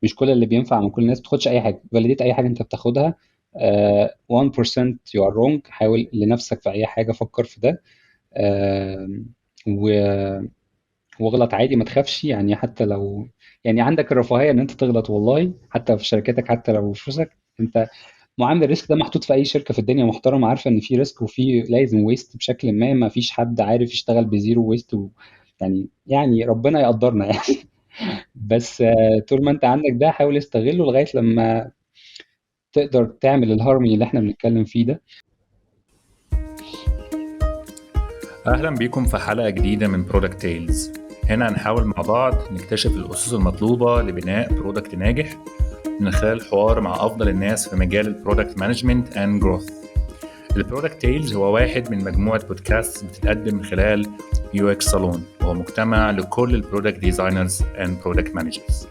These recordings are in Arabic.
مش كل اللي بينفع من كل الناس. ما تاخدش اي حاجه، فاليديت اي حاجه انت بتاخدها. 1% you are wrong. حاول لنفسك في اي حاجه، فكر في ده. آم، و- واغلط عادي، ما تخافش يعني. حتى لو يعني عندك الرفاهيه ان انت تغلط، والله حتى في شركتك، حتى لو فلوسك انت. معامل الريسك ده محطوط في اي شركه في الدنيا محترمه، عارفه ان في ريسك وفي لازم ويست بشكل ما. ما فيش حد عارف يشتغل بزيرو ويست يعني ربنا يقدرنا يعني. بس طول ما انت عندك ده، حاول استغله لغايه لما تقدر تعمل الهارموني اللي احنا بنتكلم فيه ده. أهلا بيكم في حلقة جديدة من برودكت تيلز. هنا هنحاول مع بعض نكتشف الأسس المطلوبة لبناء برودكت ناجح من خلال حوار مع أفضل الناس في مجال البرودكت مانجمنت اند جروث. البرودكت تيلز هو واحد من مجموعة بودكاست بتتقدم من خلال يو اكس صالون، وهو مجتمع لكل البرودكت ديزاينرز اند برودكت مانجرز.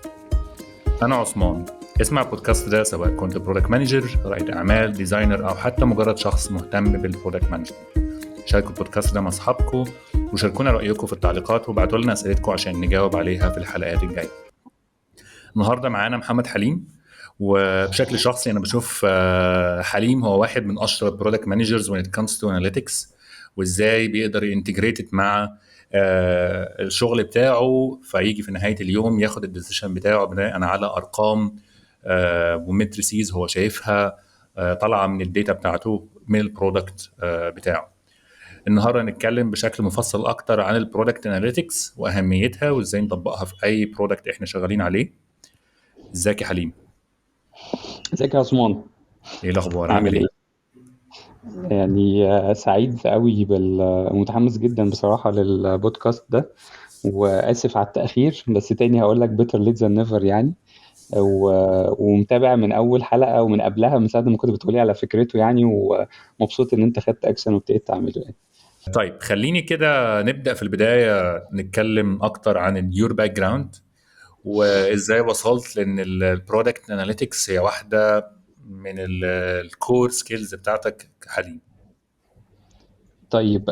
أنا عثمان. اسمع البودكاست ده سواء كنت برودكت مانجر، رائد أعمال، ديزاينر، أو حتى مجرد شخص مهتم بالبرودكت مانجمنت. شاركوا البودكاست ده مع أصحابكم، وشاركونا رأيكم في التعليقات، وابعتوا لنا أسئلتكم عشان نجاوب عليها في الحلقات الجاية. النهاردة معانا محمد حليم، وبشكل شخصي أنا بشوف حليم هو واحد من أشطر البرودكت مانجرز when it comes to analytics، وإزاي بيقدر ينتجريت مع الشغل بتاعه، فيجي في نهاية اليوم ياخد الديسيشن بتاعه بناء على أرقام ومترسيز هو شايفها طالعة من الداتا بتاعته من البرودكت بتاعه. النهارده هنتكلم بشكل مفصل اكتر عن البرودكت اناليتكس واهميتها، وازاي نطبقها في اي برودكت احنا شغالين عليه. ازيك يا حليم؟ ازيك يا عثمان؟ ايه الاخبار؟ عامل عامل ايه؟ ايه؟ يعني سعيد قوي متحمس جدا بصراحة للبودكاست ده. وآسف على التأخير، بس تاني هقول لك better late than never يعني. ومتابع من أول حلقة ومن قبلها، من ساعة ما كنت بتقولي على فكرته يعني. ومبسوط إن أنت خدت أكشن وابتديت تعمله يعني. طيب خليني كده نبدا في البدايه، نتكلم اكتر عن اليور باك جراوند، وازاي وصلت لان البرودكت اناليتكس هي واحده من الكور سكيلز بتاعتك كحليم. طيب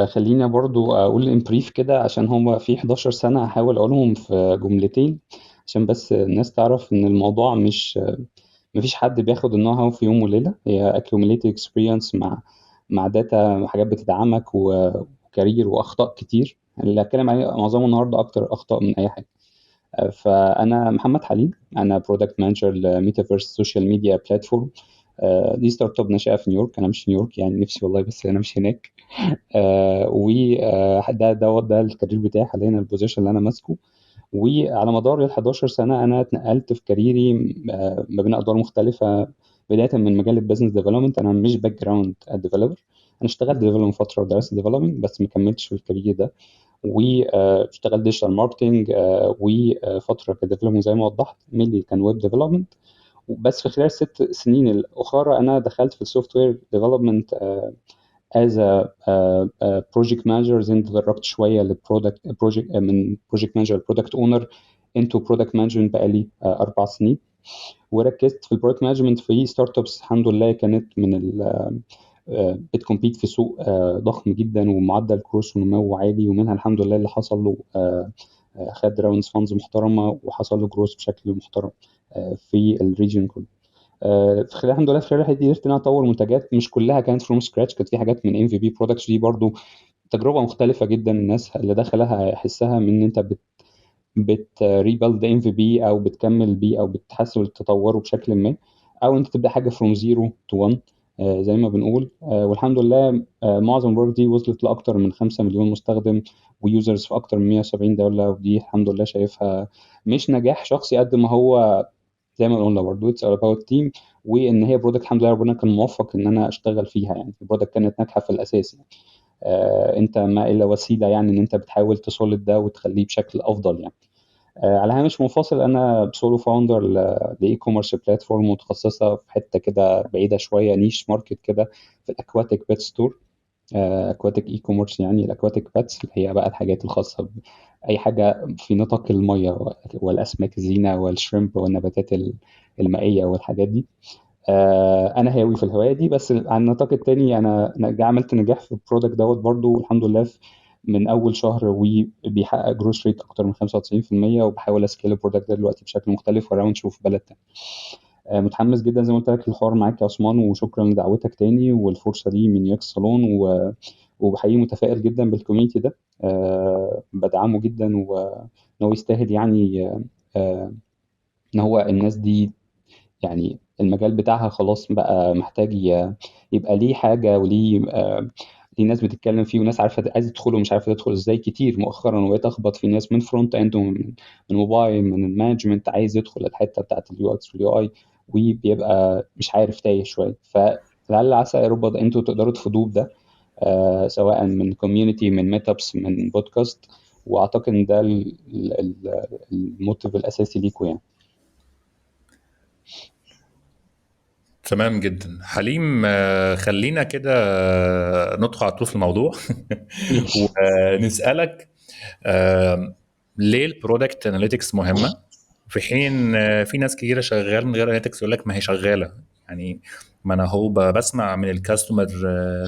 خلينا برضو أقول إن بريف كده، عشان هما في 11 سنة هحاول أقولهم في جملتين، عشان بس الناس تعرف إن الموضوع مش مفيش حد بياخد النو هاو في يوم وليلة. هي accumulated experience مع داتا، حاجات بتدعمك وكارير وأخطاء كتير اللي هتكلم عليه معظمه النهاردة، أكتر أخطاء من أي حاجة. فأنا محمد حليم، أنا برودكت مانجر لميتافيرس سوشيال ميديا بلاتفورم. دي ستارت اب ناشئة في نيويورك. أنا مش في نيويورك يعني، نفسي والله، بس أنا مش هناك. وده الكارير بتاعي حاليا، البوزيشن اللي أنا ماسكه. وعلى مدار ال 11 سنة أنا اتنقلت في كاريري ما بين أدوار مختلفة. بداية من مجال البيزنس ديفلوبمنت، أنا مش باك جراوند ديفلوبر. أنا اشتغلت ديفلوبمنت فترة ودرست ديفلوبمنت، بس ما كملتش في الكارير ده. واشتغلت ديجيتال ماركتنج وفترة كديفلوبمنت زي ما وضحت، مينلي كان ويب ديفلوبمنت. بس في خلال ال6 سنين الأخرى أنا دخلت في السوفت وير ديفلوبمنت as a project manager. زين تدرجت شويه للبرودكت بروجكت، من بروجكت مانجر لبرودكت اونر انتو برودكت مانجمنت بقالي 4 سنين. وركزت في البرودكت مانجمنت في ستارت ابس الحمد لله، كانت من بتكمبيت في سوق ضخم جدا ومعدل كروس ونمو عالي، ومنها الحمد لله اللي حصل له خد راوندز فاندز محترمه وحصل له جروس بشكل محترم في الريجن كله. في خلال الحمد لله في خلال الحته دي قدرت ان انا اطور منتجات، مش كلها كانت فروم سكراتش، كانت في حاجات من ام في بي برودكتس. دي برضو تجربه مختلفه جدا، الناس اللي دخلها يحسها من ان انت بت ريبيلد ام في بي، او بتكمل بيه، او بتحسن تطوره بشكل ما، او انت تبدا حاجه فروم زيرو تو 1 زي ما بنقول. والحمد لله معظم الورك دي وصلت لاكثر من 5 مليون مستخدم ويوزرز في اكثر من 170 دوله. ودي الحمد لله شايفها مش نجاح شخصي قد ما هو زي ما قلنا برضه اتس اول اباوت تيم. وان هي برودكت الحمد لله ربنا كان موفق ان انا اشتغل فيها يعني. البرودكت كانت ناجحه في الاساس يعني. انت ما الا وسيله يعني، ان انت بتحاول تصولد ده وتخليه بشكل افضل يعني. على هامش منفصل، انا سولو فاوندر لاي كوميرس بلاتفورم متخصصه في حته كده بعيده شويه، نيش ماركت كده، في الاكواتيك بيت ستور. اكواتيك اي كوميرس يعني الاكواتيك باتس، اللي هي بقى الحاجات الخاصه باي حاجه في نطاق الميه والاسماك الزينه والشريمب والنباتات المائيه والحاجات دي. انا هاوي في الهوايه دي. بس على النطاق التاني، انا عملت نجاح في البرودكت دوت برضو الحمد لله، من اول شهر وبيحقق جروس ريت اكتر من 95%، وبحاول اسكيل البرودكت ده دلوقتي بشكل مختلف وراوند نشوف بلد تاني. متحمس جدا زي ما قلت لك للحوار معاك يا عثمان، وشكرا لدعوتك تاني والفرصه دي من ياكس صالون، وبحقيقي متفائل جدا بالكوميونتي ده. بدعمه جدا، وان هو يستاهل يعني آه، ان هو الناس دي يعني المجال بتاعها خلاص بقى محتاج يبقى ليه حاجة، وليه ليه ناس بتتكلم فيه، وناس عارفة عايزة تدخل ومش عارفة تدخل ازاي كتير مؤخرا. وبقيت اخبط في ناس من فرونت اند، من موبايل، من المانجمنت، عايز يدخل الحتة بتاعت اليو اكس واليو اي، وبيبقى مش عارف، تايه شوية. فلعل عسى يا رب انتوا تقدروا تفيدوه بده، سواء من كوميونتي، من ميت ابس، من بودكاست. واعتقد ان ده الموتيف الاساسي ليكوا يعني. تمام جدا حليم. خلينا كده ندخل على طول في الموضوع ماشي. ونسألك آه، ليه البرودكت اناليتكس مهمة، في حين في ناس كتيرة شغال من غير اناليتكس يقول لك ما هي شغالة يعني. ما انا هو بسمع من الكاستمر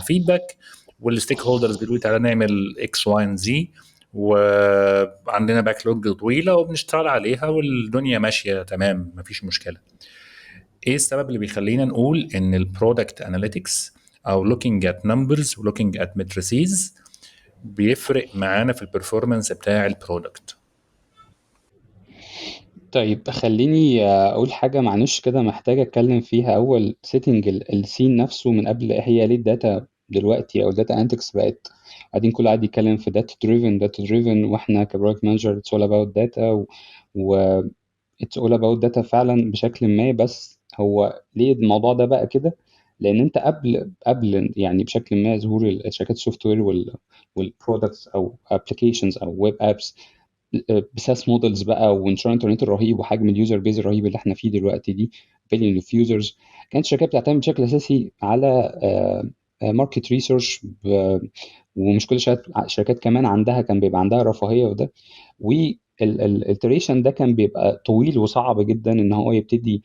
فيدباك، والستيك هولدرز بيقولوا تعالى نعمل اكس واي اند زي، وعندنا باك لوج طويلة وبنشتغل عليها والدنيا ماشية تمام مفيش مشكلة. ايه السبب اللي بيخلينا نقول ان البرودكت اناليتكس او looking at numbers و looking at matrices بيفرق معانا في البرفورمانس بتاع البرودكت؟ طيب خليني اقول حاجه معلش كده محتاج اتكلم فيها. اول سيتنج السين نفسه من قبل، هي ليه الداتا دلوقتي او الداتا انتكس بقت قاعدين كل قاعد يتكلم في داتا دريفن داتا دريفن، واحنا كبروجكت مانجر اتس اول اباوت داتا، و اتس اول اباوت داتا فعلا بشكل ما. بس هو ليه الموضوع ده بقى كده؟ لان انت قبل يعني بشكل ما ظهور الشركات السوفت وير والبرودكتس او ابلكيشنز او ويب ابس بساس مودلز بقى، وانتشار الانترنت الرهيب، وحجم اليوزر بيز الرهيب اللي احنا فيه دلوقتي دي، بليون اوف يوزرز، كانت الشركات بتعتمد بشكل اساسي على ماركت ريسيرش. ومش كل الشركات كمان كان بيبقى عندها رفاهيه وده، والالتريشن ده كان بيبقى طويل وصعب جدا ان هو يبتدي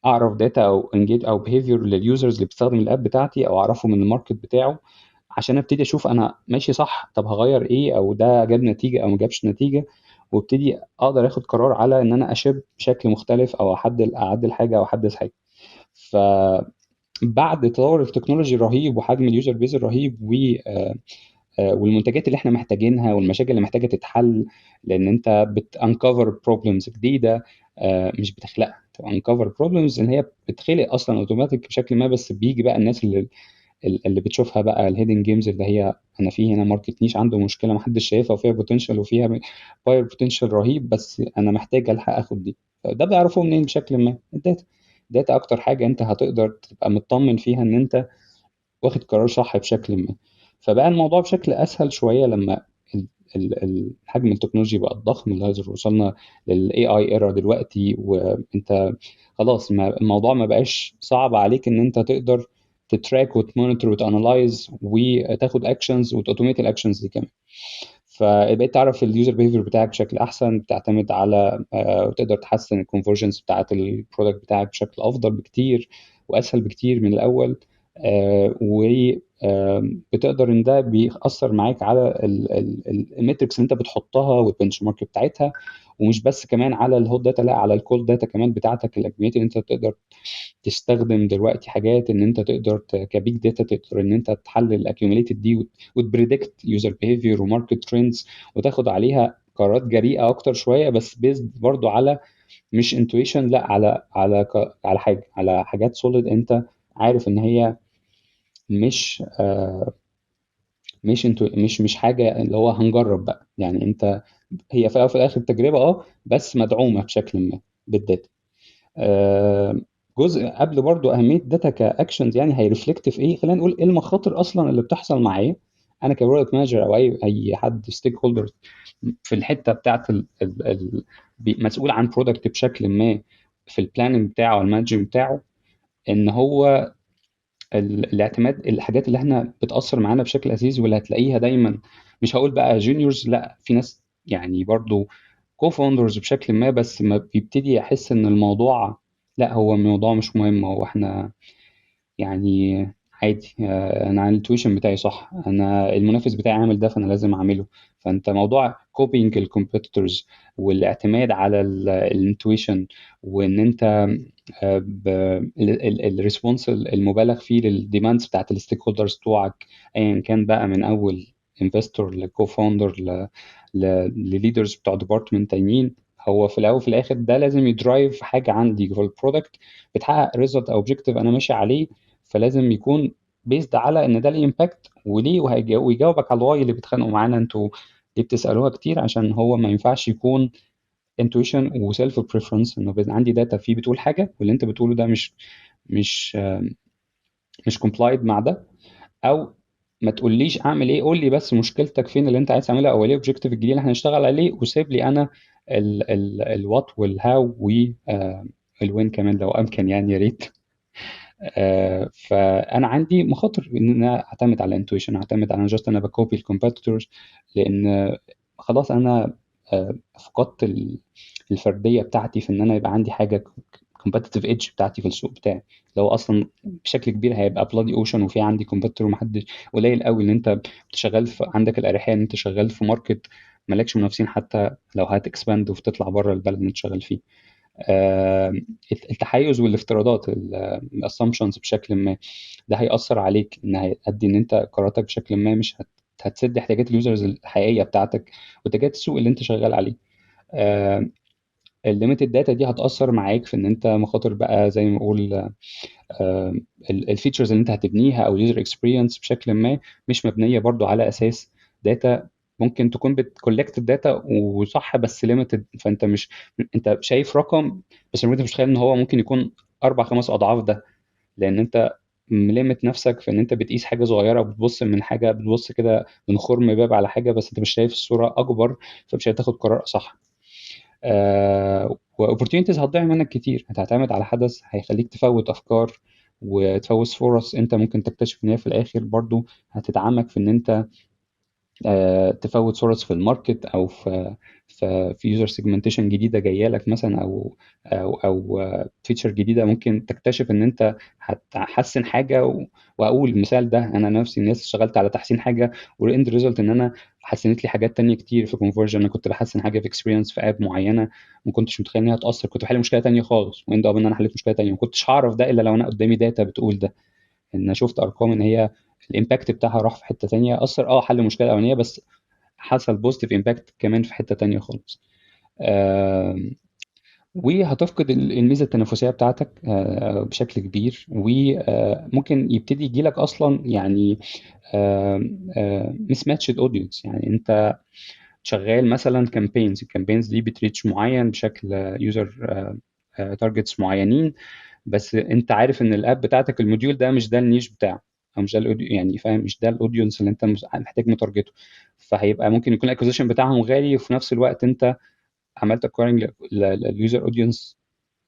اعرف داتا او انجيج او بيهيفير لليوزرز اللي بتستخدم الاب بتاعتي، او اعرفه من الماركت بتاعه عشان ابتدي اشوف انا ماشي صح، طب هغير ايه، او ده جاب نتيجه او ما جابش نتيجه، وابتدي اقدر اخد قرار على ان انا اشيب بشكل مختلف، او اعدل حاجه او احدث حاجه. فبعد تطور التكنولوجي الرهيب وحجم اليوزر بيز الرهيب والمنتجات اللي احنا محتاجينها والمشاكل اللي محتاجه تتحل، لان انت بتانكفر بروبلمز جديده، مش بتخلقها، انكفر بروبلمز ان هي بتخلق اصلا اوتوماتيك بشكل ما. بس بيجي بقى الناس اللي بتشوفها بقى الهيدن جيمز، اللي هي انا في هنا ماركت نيش عنده مشكله محدش شايفها وفيها بوتنشال وفيها باير بوتنشال رهيب، بس انا محتاج الحق اخد دي. ده بيعرفوه منين؟ بشكل ما الداتا اكتر حاجه انت هتقدر تبقى مطمن فيها ان انت واخد قرار صح بشكل ما. فبقى الموضوع بشكل اسهل شويه لما حجم التكنولوجي بقى الضخم اللي وصلنا للاي اي ايرا دلوقتي، وانت خلاص الموضوع ما بقاش صعب عليك ان انت تقدر تتراك وتمونيتور وتانلايز وتاخد اكشنز وتوتوميت الاكشنز دي كمان. فبقيت تعرف اليوزر بيهيفير بتاعك بشكل احسن، بتعتمد على وتقدر تحسن الكونفرجنس بتاعت البرودكت بتاعك بشكل افضل بكتير واسهل بكتير من الاول. وبتقدر ان ده بيأثر معاك على الميتريكس اللي انت بتحطها والبنش مارك بتاعتها، ومش بس كمان على الهوت داتا، لا على الكولد داتا كمان بتاعتك، الاكميات اللي انت تقدر تستخدم دلوقتي حاجات ان انت تقدر كبيج داتا تقدر ان انت تحلل الاكيوميليتد دي وتبريدكت يوزر بيهيفير وماركت ترندز، وتاخد عليها قرارات جريئه اكتر شويه، بس بيزد برضو على مش انتويشن، لا على حاجات سوليد. انت عارف ان هي مش مش حاجه اللي هو هنجرب بقى يعني. انت هي في الأول وفي الاخر تجربه، بس مدعومه بشكل ما بالداتا. آه، جزء قبل برضو اهميه الداتا كاكشنز، يعني هيرفلكت في ايه؟ خلينا نقول ايه المخاطر اصلا اللي بتحصل معايا انا كبرودكت مانجر، او اي حد ستيك هولدر في الحته بتاعت مسؤول عن برودكت بشكل ما، في البلاننج بتاعه والمانجمنت بتاعه. ان هو الاعتماد، الحاجات اللي احنا بتاثر معانا بشكل اساسي واللي هتلاقيها دايما، مش هقول بقى جونيورز، لا في ناس يعني برضو كوفاوندرز بشكل ما، بس ما بيبتدي يحس ان الموضوع لا، هو الموضوع مش مهم، هو احنا يعني عادي. انا الانتويشن بتاعي صح، انا المنافس بتاعي عامل ده فانا لازم اعمله. فانت موضوع كوبينج الكومبيتيتورز والاعتماد على الانتويشن، وان انت الريسبونس المبالغ فيه للديماندز بتاعت الستيك هولدرز بتوعك، ايا كان بقى من اول انفستور لكو فاوندر لليدرز بتوع ديبارتمنت تانيين. هو في الاول وفي الاخر ده لازم يدرايف حاجه عندي في البرودكت بتحقق ريزلت او اوبجيكتيف انا ماشي عليه. فلازم يكون بيزد على ان ده الامباكت وليه، ويجاوبك على الواي اللي بيتخانقوا معانا انتوا ليه بتسالوها كتير. عشان هو ما ينفعش يكون انتويشن وسيلف بريفرنس انه عندي داتا فيه بتقول حاجه واللي انت بتقوله ده مش مش كومبلايد مع ده. او ما تقوليش اعمل ايه، قول لي بس مشكلتك فين اللي انت عايز تعملها، او ايه الاوبجيكتيف الجديد اللي احنا هنشتغل عليه، وسيب لي انا الوات والهاو والوين كمان لو امكن يعني، يا ريت. فانا عندي مخاطر ان انا اعتمد على انتويشن، اعتمد على جاست انا بكوبي الكومبيتيتورز. لان خلاص انا فقدت الفرديه بتاعتي في ان انا يبقى عندي حاجه كومبetitive ايدج بتاعتي في السوق بتاعي. لو اصلا بشكل كبير هيبقى بلادي اوشن وفي عندي كومبيتيتور ومحدش، قليل قوي ان انت شغال في عندك الاريحيه ان انت شغال في ماركت مالكش منافسين، حتى لو هتكسباند وتطلع بره البلد اللي انت شغال فيه. آه، التحيز والافتراضات الاسامبشنز بشكل ما، ده هيأثر عليك ان هيؤدي ان انت قراراتك بشكل ما مش هتسد احتياجات اليوزرز الحقيقيه بتاعتك واتجاهات السوق اللي انت شغال عليه. الليميتد داتا دي هتأثر معاك في ان انت مخاطر بقى زي ما اقول الفيتشرز اللي انت هتبنيها او اليوزر اكسبيرينس بشكل ما مش مبنيه برضو على اساس داتا. ممكن تكون بتكولكت الداتا وصح بس ليميتد، فانت مش انت شايف رقم بس انت مش متخيل ان هو ممكن يكون اربع خمس اضعاف ده. لان انت ملمت نفسك في ان انت بتقيس حاجه صغيره، بتبص من حاجه، بتبص كده من خرم باب على حاجه، بس انت مش شايف الصوره اكبر، فمش هتاخد قرار صح. واوبورتيونيتيز هتضيع منك كتير، هتعتمد على حدث هيخليك تفوت افكار وتفوت فرص انت ممكن تكتشف ان هي في الاخر برضو هتدعمك في ان انت تفوت فرص في الماركت، او في يوزر سيجمنتيشن جديده جايه لك مثلا، او فيتشر جديده ممكن تكتشف ان انت هتحسن حاجه. واقول المثال ده انا نفسي الناس اشتغلت على تحسين حاجه والاند ريزلت ان انا حسنت لي حاجات تانية كتير في كونفرجن. انا كنت بحسن حاجه في اكسبيرينس في اب معينه ما كنتش متخيل ان هي هتاثر، كنت بحل مشكله تانية خالص واند اب ان انا حليت مشكله تانية ما كنتش هعرف ده الا لو انا قدامي داتا بتقول ده. ان انا شفت ارقام ان هي الامباكت بتاعها راح في حته تانية، اثر حل مشكله اولانيه بس حصل بوزيتيف امباكت كمان في حته تانية خالص. آم، وهتفقد الميزه التنافسيه بتاعتك بشكل كبير، وممكن يبتدي يجي لك اصلا يعني مس ماتشد اودينس. يعني انت شغال مثلا كامبينز، الكامبينز دي بتريتش معين بشكل يوزر تارجتس معينين، بس انت عارف ان الاب بتاعتك الموديول ده مش ده النيش بتاعه، او مش ده يعني فاهم، مش ده الاودينس اللي انت محتاج متارجته. فهيبقى ممكن يكون الاكوزيشن بتاعهم غالي، وفي نفس الوقت انت عملت اكوايرنج لليوزر اودينس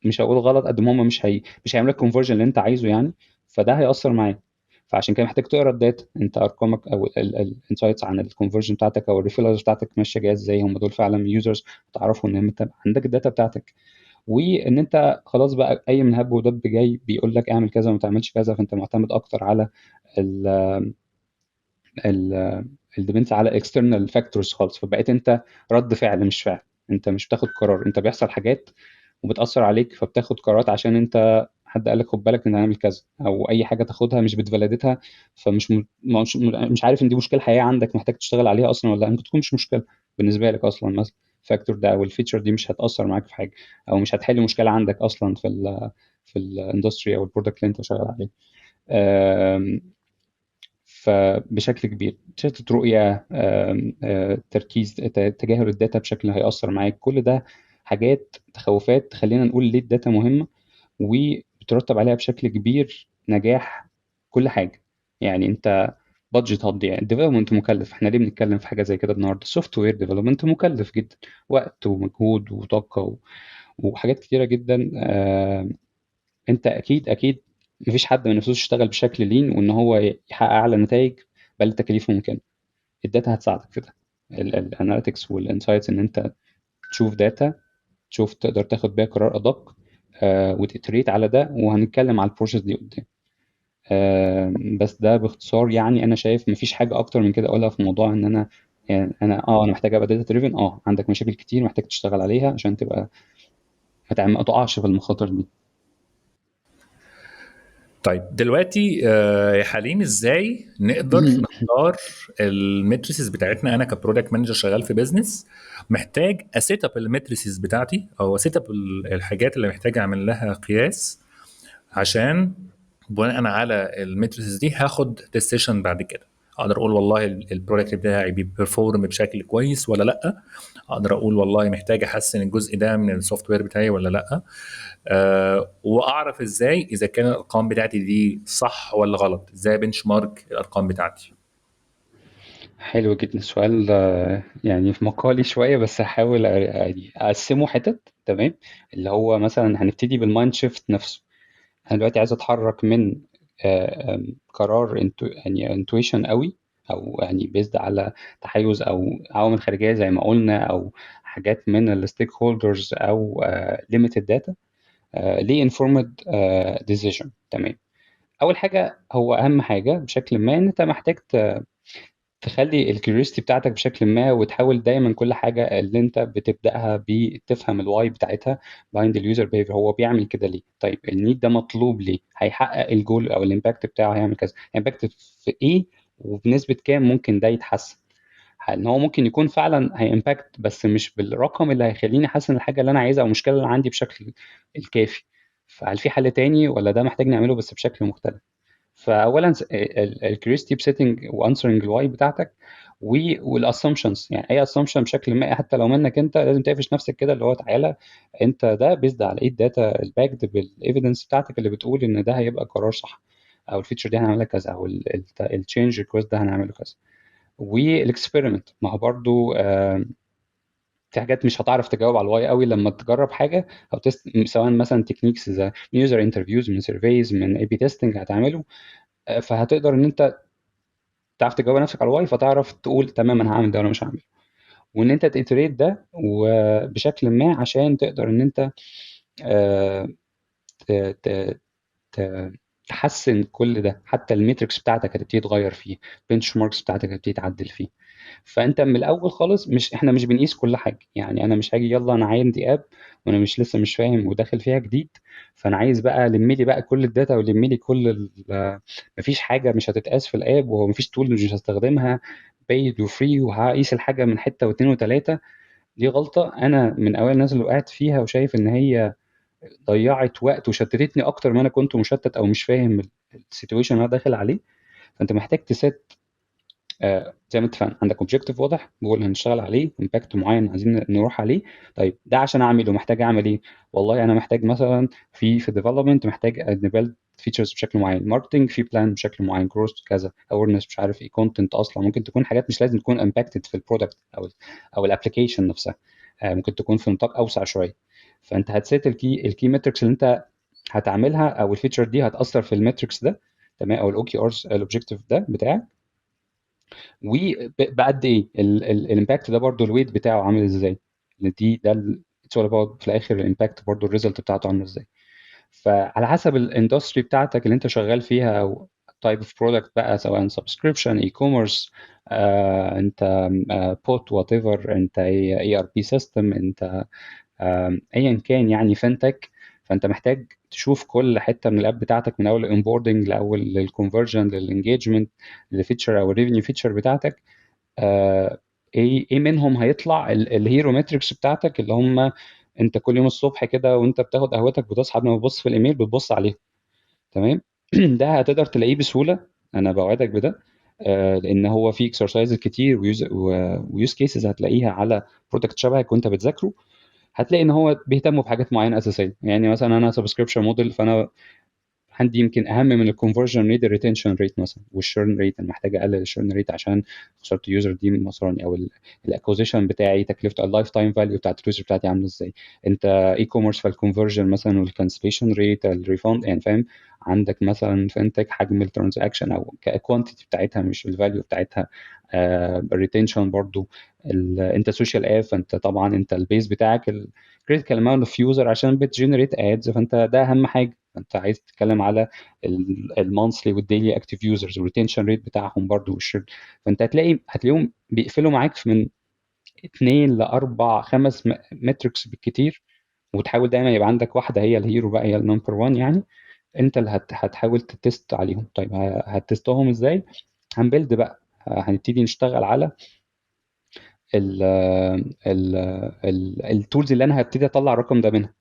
مش هقول غلط قد ما هم مش هيعمل لك الكونفرجن اللي انت عايزه يعني. فده هيأثر معاك. فعشان كده محتاج تقرا الداتا، انت ارقامك او الانسايتس عن الكونفرجن بتاعتك او الريفيلرز بتاعتك ماشيه جايه ازاي، هم دول فعلا يوزرز تعرفوا ان انت عندك الداتا بتاعتك. وان انت خلاص بقى اي من هب ودب جاي بيقول لك اعمل كذا وما تعملش كذا، فانت معتمد اكتر على ال ال الديبنس على اكسترنال فاكتورز خالص. فبقيت انت رد فعل مش فعل، انت مش بتاخد قرار، انت بيحصل حاجات وبتأثر عليك فبتاخد قرارات عشان انت حد قال لك خد بالك ان هنعمل كذا، او اي حاجه تاخدها مش بتفاليدتها. فمش مش عارف ان دي مشكله حقيقيه عندك محتاج تشتغل عليها اصلا ولا لا، ممكن تكون مش مشكله بالنسبه لك اصلا مثلا. الفاكتور ده او الفيتشر دي مش هتأثر معاك في حاجه، او مش هتحل مشكله عندك اصلا في الاندستري او البرودكت اللي انت شغال عليه. فبشكل كبير شتت رؤية، تركيز، تجاهل الداتا بشكل هيأثر معاك. كل ده حاجات تخوفات تخلينا نقول ليه الداتا مهمة، وبترتب عليها بشكل كبير نجاح كل حاجة. يعني انت بادجت هتضيع، الديفلوبمنت مكلف، احنا ليه بنتكلم في حاجة زي كده النهارده؟ السوفت وير ديفلوبمنت مكلف جدا، وقت ومجهود وطاقة وحاجات كتيرة جدا. انت اكيد مفيش حد من نفسه يشتغل بشكل لين وان هو يحقق اعلى نتائج بل التكاليف ممكن. الداتا هتساعدك في ده، الاناليتكس والانسايتس، ان انت تشوف داتا، تشوف تقدر تاخد بيها قرار ادق، وتتريت على ده. وهنتكلم على البروسيس دي قدام. بس ده باختصار. يعني انا شايف مفيش حاجه اكتر من كده اقولها في موضوع ان انا، يعني انا محتاج ابقى داتا دريفن. عندك مشاكل كتير محتاج تشتغل عليها عشان تبقى ما تقعش في المخاطر دي. طيب دلوقتي يا حليم، ازاي نقدر نختار المتريسز بتاعتنا؟ انا كبرودكت مانجر شغال في بيزنس، محتاج اسيت اب المتريسز بتاعتي، او اسيت اب الحاجات اللي محتاج اعمل لها قياس، عشان بناء على المتريسز دي هاخد ديسيشن بعد كده. اقدر اقول والله البرودكت بتاعي بيرفورم بشكل كويس ولا لا، اقدر اقول والله محتاج احسن الجزء ده من السوفت وير بتاعي ولا لا. واعرف ازاي اذا كان الارقام بتاعتي دي صح ولا غلط، ازاي بنش مارك الارقام بتاعتي. حلو جدا السؤال ده، يعني في مقالي شويه بس هحاول يعني اقسمه حتت. تمام. اللي هو مثلا هنبتدي بالمايند شيفت نفسه. انا دلوقتي عايز اتحرك من قرار يعني انتويشن قوي، او يعني بيزد على تحيز او عوامل خارجيه زي ما قلنا، او حاجات من الستيك هولدرز، او ليميتد داتا، ليه انفورمد ديسيجن. تمام. اول حاجه، هو اهم حاجه بشكل ما ان انت محتاج تخلي الكيوريوسيتي بتاعتك بشكل ما، وتحاول دايما كل حاجه اللي انت بتبداها بتفهم الواي بتاعتها behind اليوزر بيهيفير. هو بيعمل كده ليه؟ طيب النيد ده مطلوب ليه؟ هيحقق الجول او الامباكت بتاعه هيعمل كذا، امباكت في ايه وبنسبه كام ممكن ده يتحسن؟ ان هو ممكن يكون فعلا هي امباكت بس مش بالرقم اللي هيخليني احسن الحاجه اللي انا عايزها او المشكله اللي عندي بشكل الكافي. فهل في حل تاني ولا ده محتاج نعمله بس بشكل مختلف؟ فاولا الكيوريوسيتي بسيتنج وانسرنج الواي بتاعتك، والاسامبشنز. يعني اي اسامبشن بشكل ما حتى لو منك انت لازم تقفش نفسك كده، اللي هو تعالى انت ده بيزد على ايه الداتا الباكد بالايفيدنس بتاعتك اللي بتقول ان ده هيبقى قرار صح، او الفيتشر دي هنعملها كذا، او التشينج ريكوست ده هنعمله كذا. والاكسبيرمنت، ما هو برضو في حاجات مش هتعرف تجاوب على الواي قوي لما تجرب حاجه او تست، سواء مثلا تكنيكس زي يوزر انترفيوز، من سيرفيز، من اي بي تيستنج هتعمله. فهتقدر ان انت تعرف تجاوب نفسك على الواي، فتعرف تقول تمام انا هعمل ده ولا مش هعمل. وان انت تيتريت ده وبشكل ما عشان تقدر ان انت آه، ت- ت- ت- تحسن كل ده. حتى الميتريكس بتاعتك هتبتدي تغير فيه، بنش ماركس بتاعتك هتبتدي تعدل فيه. فانت من الاول خالص، مش احنا مش بنقيس كل حاجه. يعني انا مش هاجي يلا انا عندي اب وانا مش لسه مش فاهم وداخل فيها جديد، فانا عايز بقى لم لي بقى كل الداتا ولم لي كل مفيش حاجه مش هتتقاس في الاب، ومفيش تول مش هستخدمها بايد وفري، وهقيس الحاجه من حته واثنين وثلاثه. دي غلطه انا من اوائل الناس اللي وقعت فيها، وشايف ان هي ضيعت وقت وشتتتني اكتر ما انا كنت مشتت او مش فاهم السيتويشن اللي انا داخل عليه. فانت محتاج تسيت زي ما اتفقنا، عندك اوبجيكتيف واضح جول هنشتغل عليه، امباكت معين عايزين نروح عليه. طيب ده عشان اعمله محتاج اعمل ايه؟ والله انا محتاج مثلا في الديفلوبمنت محتاج نبيلد فيتشرز بشكل معين، ماركتنج في بلان بشكل معين، جروث كذا، اورنس مش عارف ايه، كونتنت. اصلا ممكن تكون حاجات مش لازم تكون امباكتد في البرودكت او الابلكيشن نفسها، ممكن تكون في نطاق اوسع شويه. فانت هتسيت الكي ماتريكس اللي انت هتعملها، او الفيتشر دي هتاثر في الماتريكس ده. تمام. او الاو كي ارز الاوبجيكتيف ده بتاعك، وبقد ايه الامباكت ده، برضو الويت بتاعه عامل ازاي. ان دي ده اتس اول اباوت في الاخر الامباكت، برضو الريزلت بتاعته عامله ازاي. فعلى حسب الاندستري بتاعتك اللي انت شغال فيها، او تايب اوف برودكت بقى، سواء سبسكريبشن، اي كوميرس، انت بوت وات ايفر، انت اي ار بي سيستم، انت ايا كان يعني فintech. فانت محتاج تشوف كل حته من الاب بتاعتك، من اول الانبوردنج لاول للكونفرجن للانجيجمنت للفيتشر او الريفينيو فيتشر بتاعتك. ايه منهم هيطلع الهيرو ماتريكس بتاعتك، اللي هم انت كل يوم الصبح كده وانت بتاخد قهوتك بتصحى قبل ما تبص في الايميل بتبص عليه. تمام. ده هتقدر تلاقيه بسهوله، انا بوعدك بده. لان هو في اكسرسايز كتير ويوز كيسز هتلاقيها على برودكت شبهك وانت بتذاكره. هتلاقي ان هو بيهتموا بحاجات معينه اساسيه. يعني مثلا انا سبسكريبشن موديل، فانا عندي يمكن اهم من الكونفرجن ريت الريتنشن ريت مثلا، والشيرن ريت. انا محتاج اقلل الشيرن ريت عشان خساره اليوزر دي مثلا، او الاكوزيشن بتاعي، تكلفه اللايف تايم فاليو بتاعت اليوزر بتاعتي عامله ازاي. انت اي كوميرس، فالكونفرجن مثلا والكانسليشن ريت الريفاند، يعني فاهم. عندك مثلا فينتك حجم الترانزاكشن او الكوانتيتي بتاعتها مش الفاليو بتاعتها. الريتنشن برضو. انت سوشيال اب، فانت طبعا انت البيز بتاعك الكريتيكال اماونت اوف يوزر عشان بتجنريت ادز، فانت ده اهم حاجه. انت عايز تتكلم على المونثلي والديلي اكتيف يوزرز والريتنشن ريت بتاعهم برضو فانت هتلاقيهم بيقفلوا معاك من 2 ل 4 5 متركس بالكتير، وتحاول دايما يبقى عندك واحده هي الهيرو بقى، هي النمبر 1 يعني. انت اللي هتحاول تتست عليهم. طيب هتستهم ازاي؟ هنبلد بقى، هنبتدي نشتغل على ال ال التولز اللي انا هبتدي اطلع الرقم ده منها،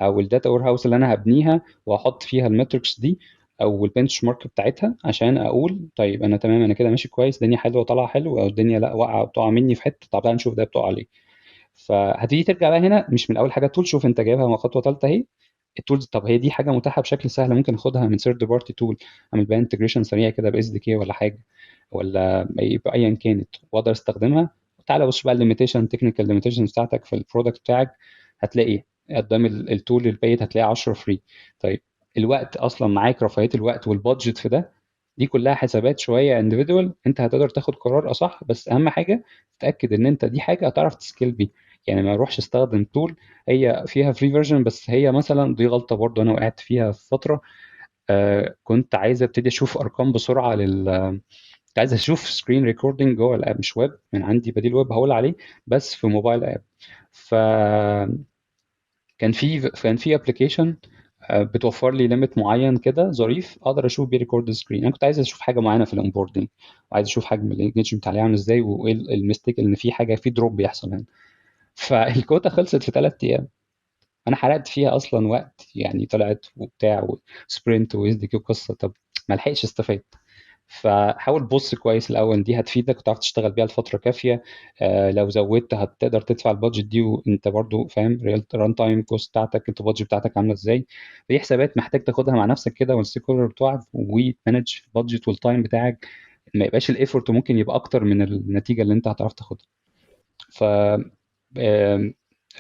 او الداتا وير هاوس اللي انا هبنيها واحط فيها المتركس دي او البنش مارك بتاعتها، عشان اقول طيب انا تمام، انا كده ماشي كويس، الدنيا حلوه وطالعه حلو، او الدنيا لا واقعه بتقع مني في حته، طب تعالى نشوف ده بتقع ليه. فهتيجي ترجع بقى هنا مش من اول حاجه تول، شوف انت جايبها من خطوه ثالثه اهي التولز. طب هي دي حاجه متاحه بشكل سهل، ممكن اخدها من ثيرد بارتي تول، اعمل بقى انتجريشن سريع كده باس دي كي ولا حاجه، ولا ايا كانت، واقدر استخدمها. تعالى بص بقى الليميتيشن، تكنيكال ليميتيشن بتاعتك في البرودكت بتاعك، هتلاقي قدام التول البيت هتلاقي 10 فري. طيب الوقت اصلا معاك، رفاهيه الوقت والبادجت في ده، دي كلها حسابات شويه انديفيدوال، انت هتقدر تاخد قرار اصح، بس اهم حاجه تتاكد ان انت دي حاجه هتعرف تسكيل بيها. يعني ما اروحش استخدم تول هي فيها فري فيرجن، بس هي مثلا دي غلطه برضو انا وقعت فيها في فتره. كنت عايز ابتدي اشوف ارقام بسرعه كنت عايز اشوف سكرين ريكوردنج جوه الاب، مش ويب، من عندي بديل ويب هقول عليه، بس في موبايل اب. فكان كان في ابلكيشن بتوفر لي ليميت معين كده ظريف، اقدر اشوف بيه ريكورد سكرين. انا كنت عايز اشوف حاجه معينه في الانبوردنج، وعايز اشوف حجم الانجيجمنت عليه عامل ازاي، وايه الميستيك، ان في حاجه في دروب بيحصل هنا. فالكوتا خلصت في 3 ايام، انا حرقت فيها اصلا وقت يعني، طلعت وبتاع وسبرنت واس دي كيو قصه، طب ما لحقتش استفاد. فحاول بص كويس الاول، دي هتفيدك وتعرف تشتغل بيها لفتره كافيه. لو زودت هتقدر تدفع البادجت دي، وانت برضو فاهم ريال ران تايم كوست بتاعتك، انت البادجت بتاعتك عامله ازاي. دي حسابات محتاج تاخدها مع نفسك كده والستيك بتوعك، وتمانج البادجت والتايم بتاعك، ما يبقاش الايفورت ممكن يبقى اكتر من النتيجه اللي انت هتعرف تاخدها. ف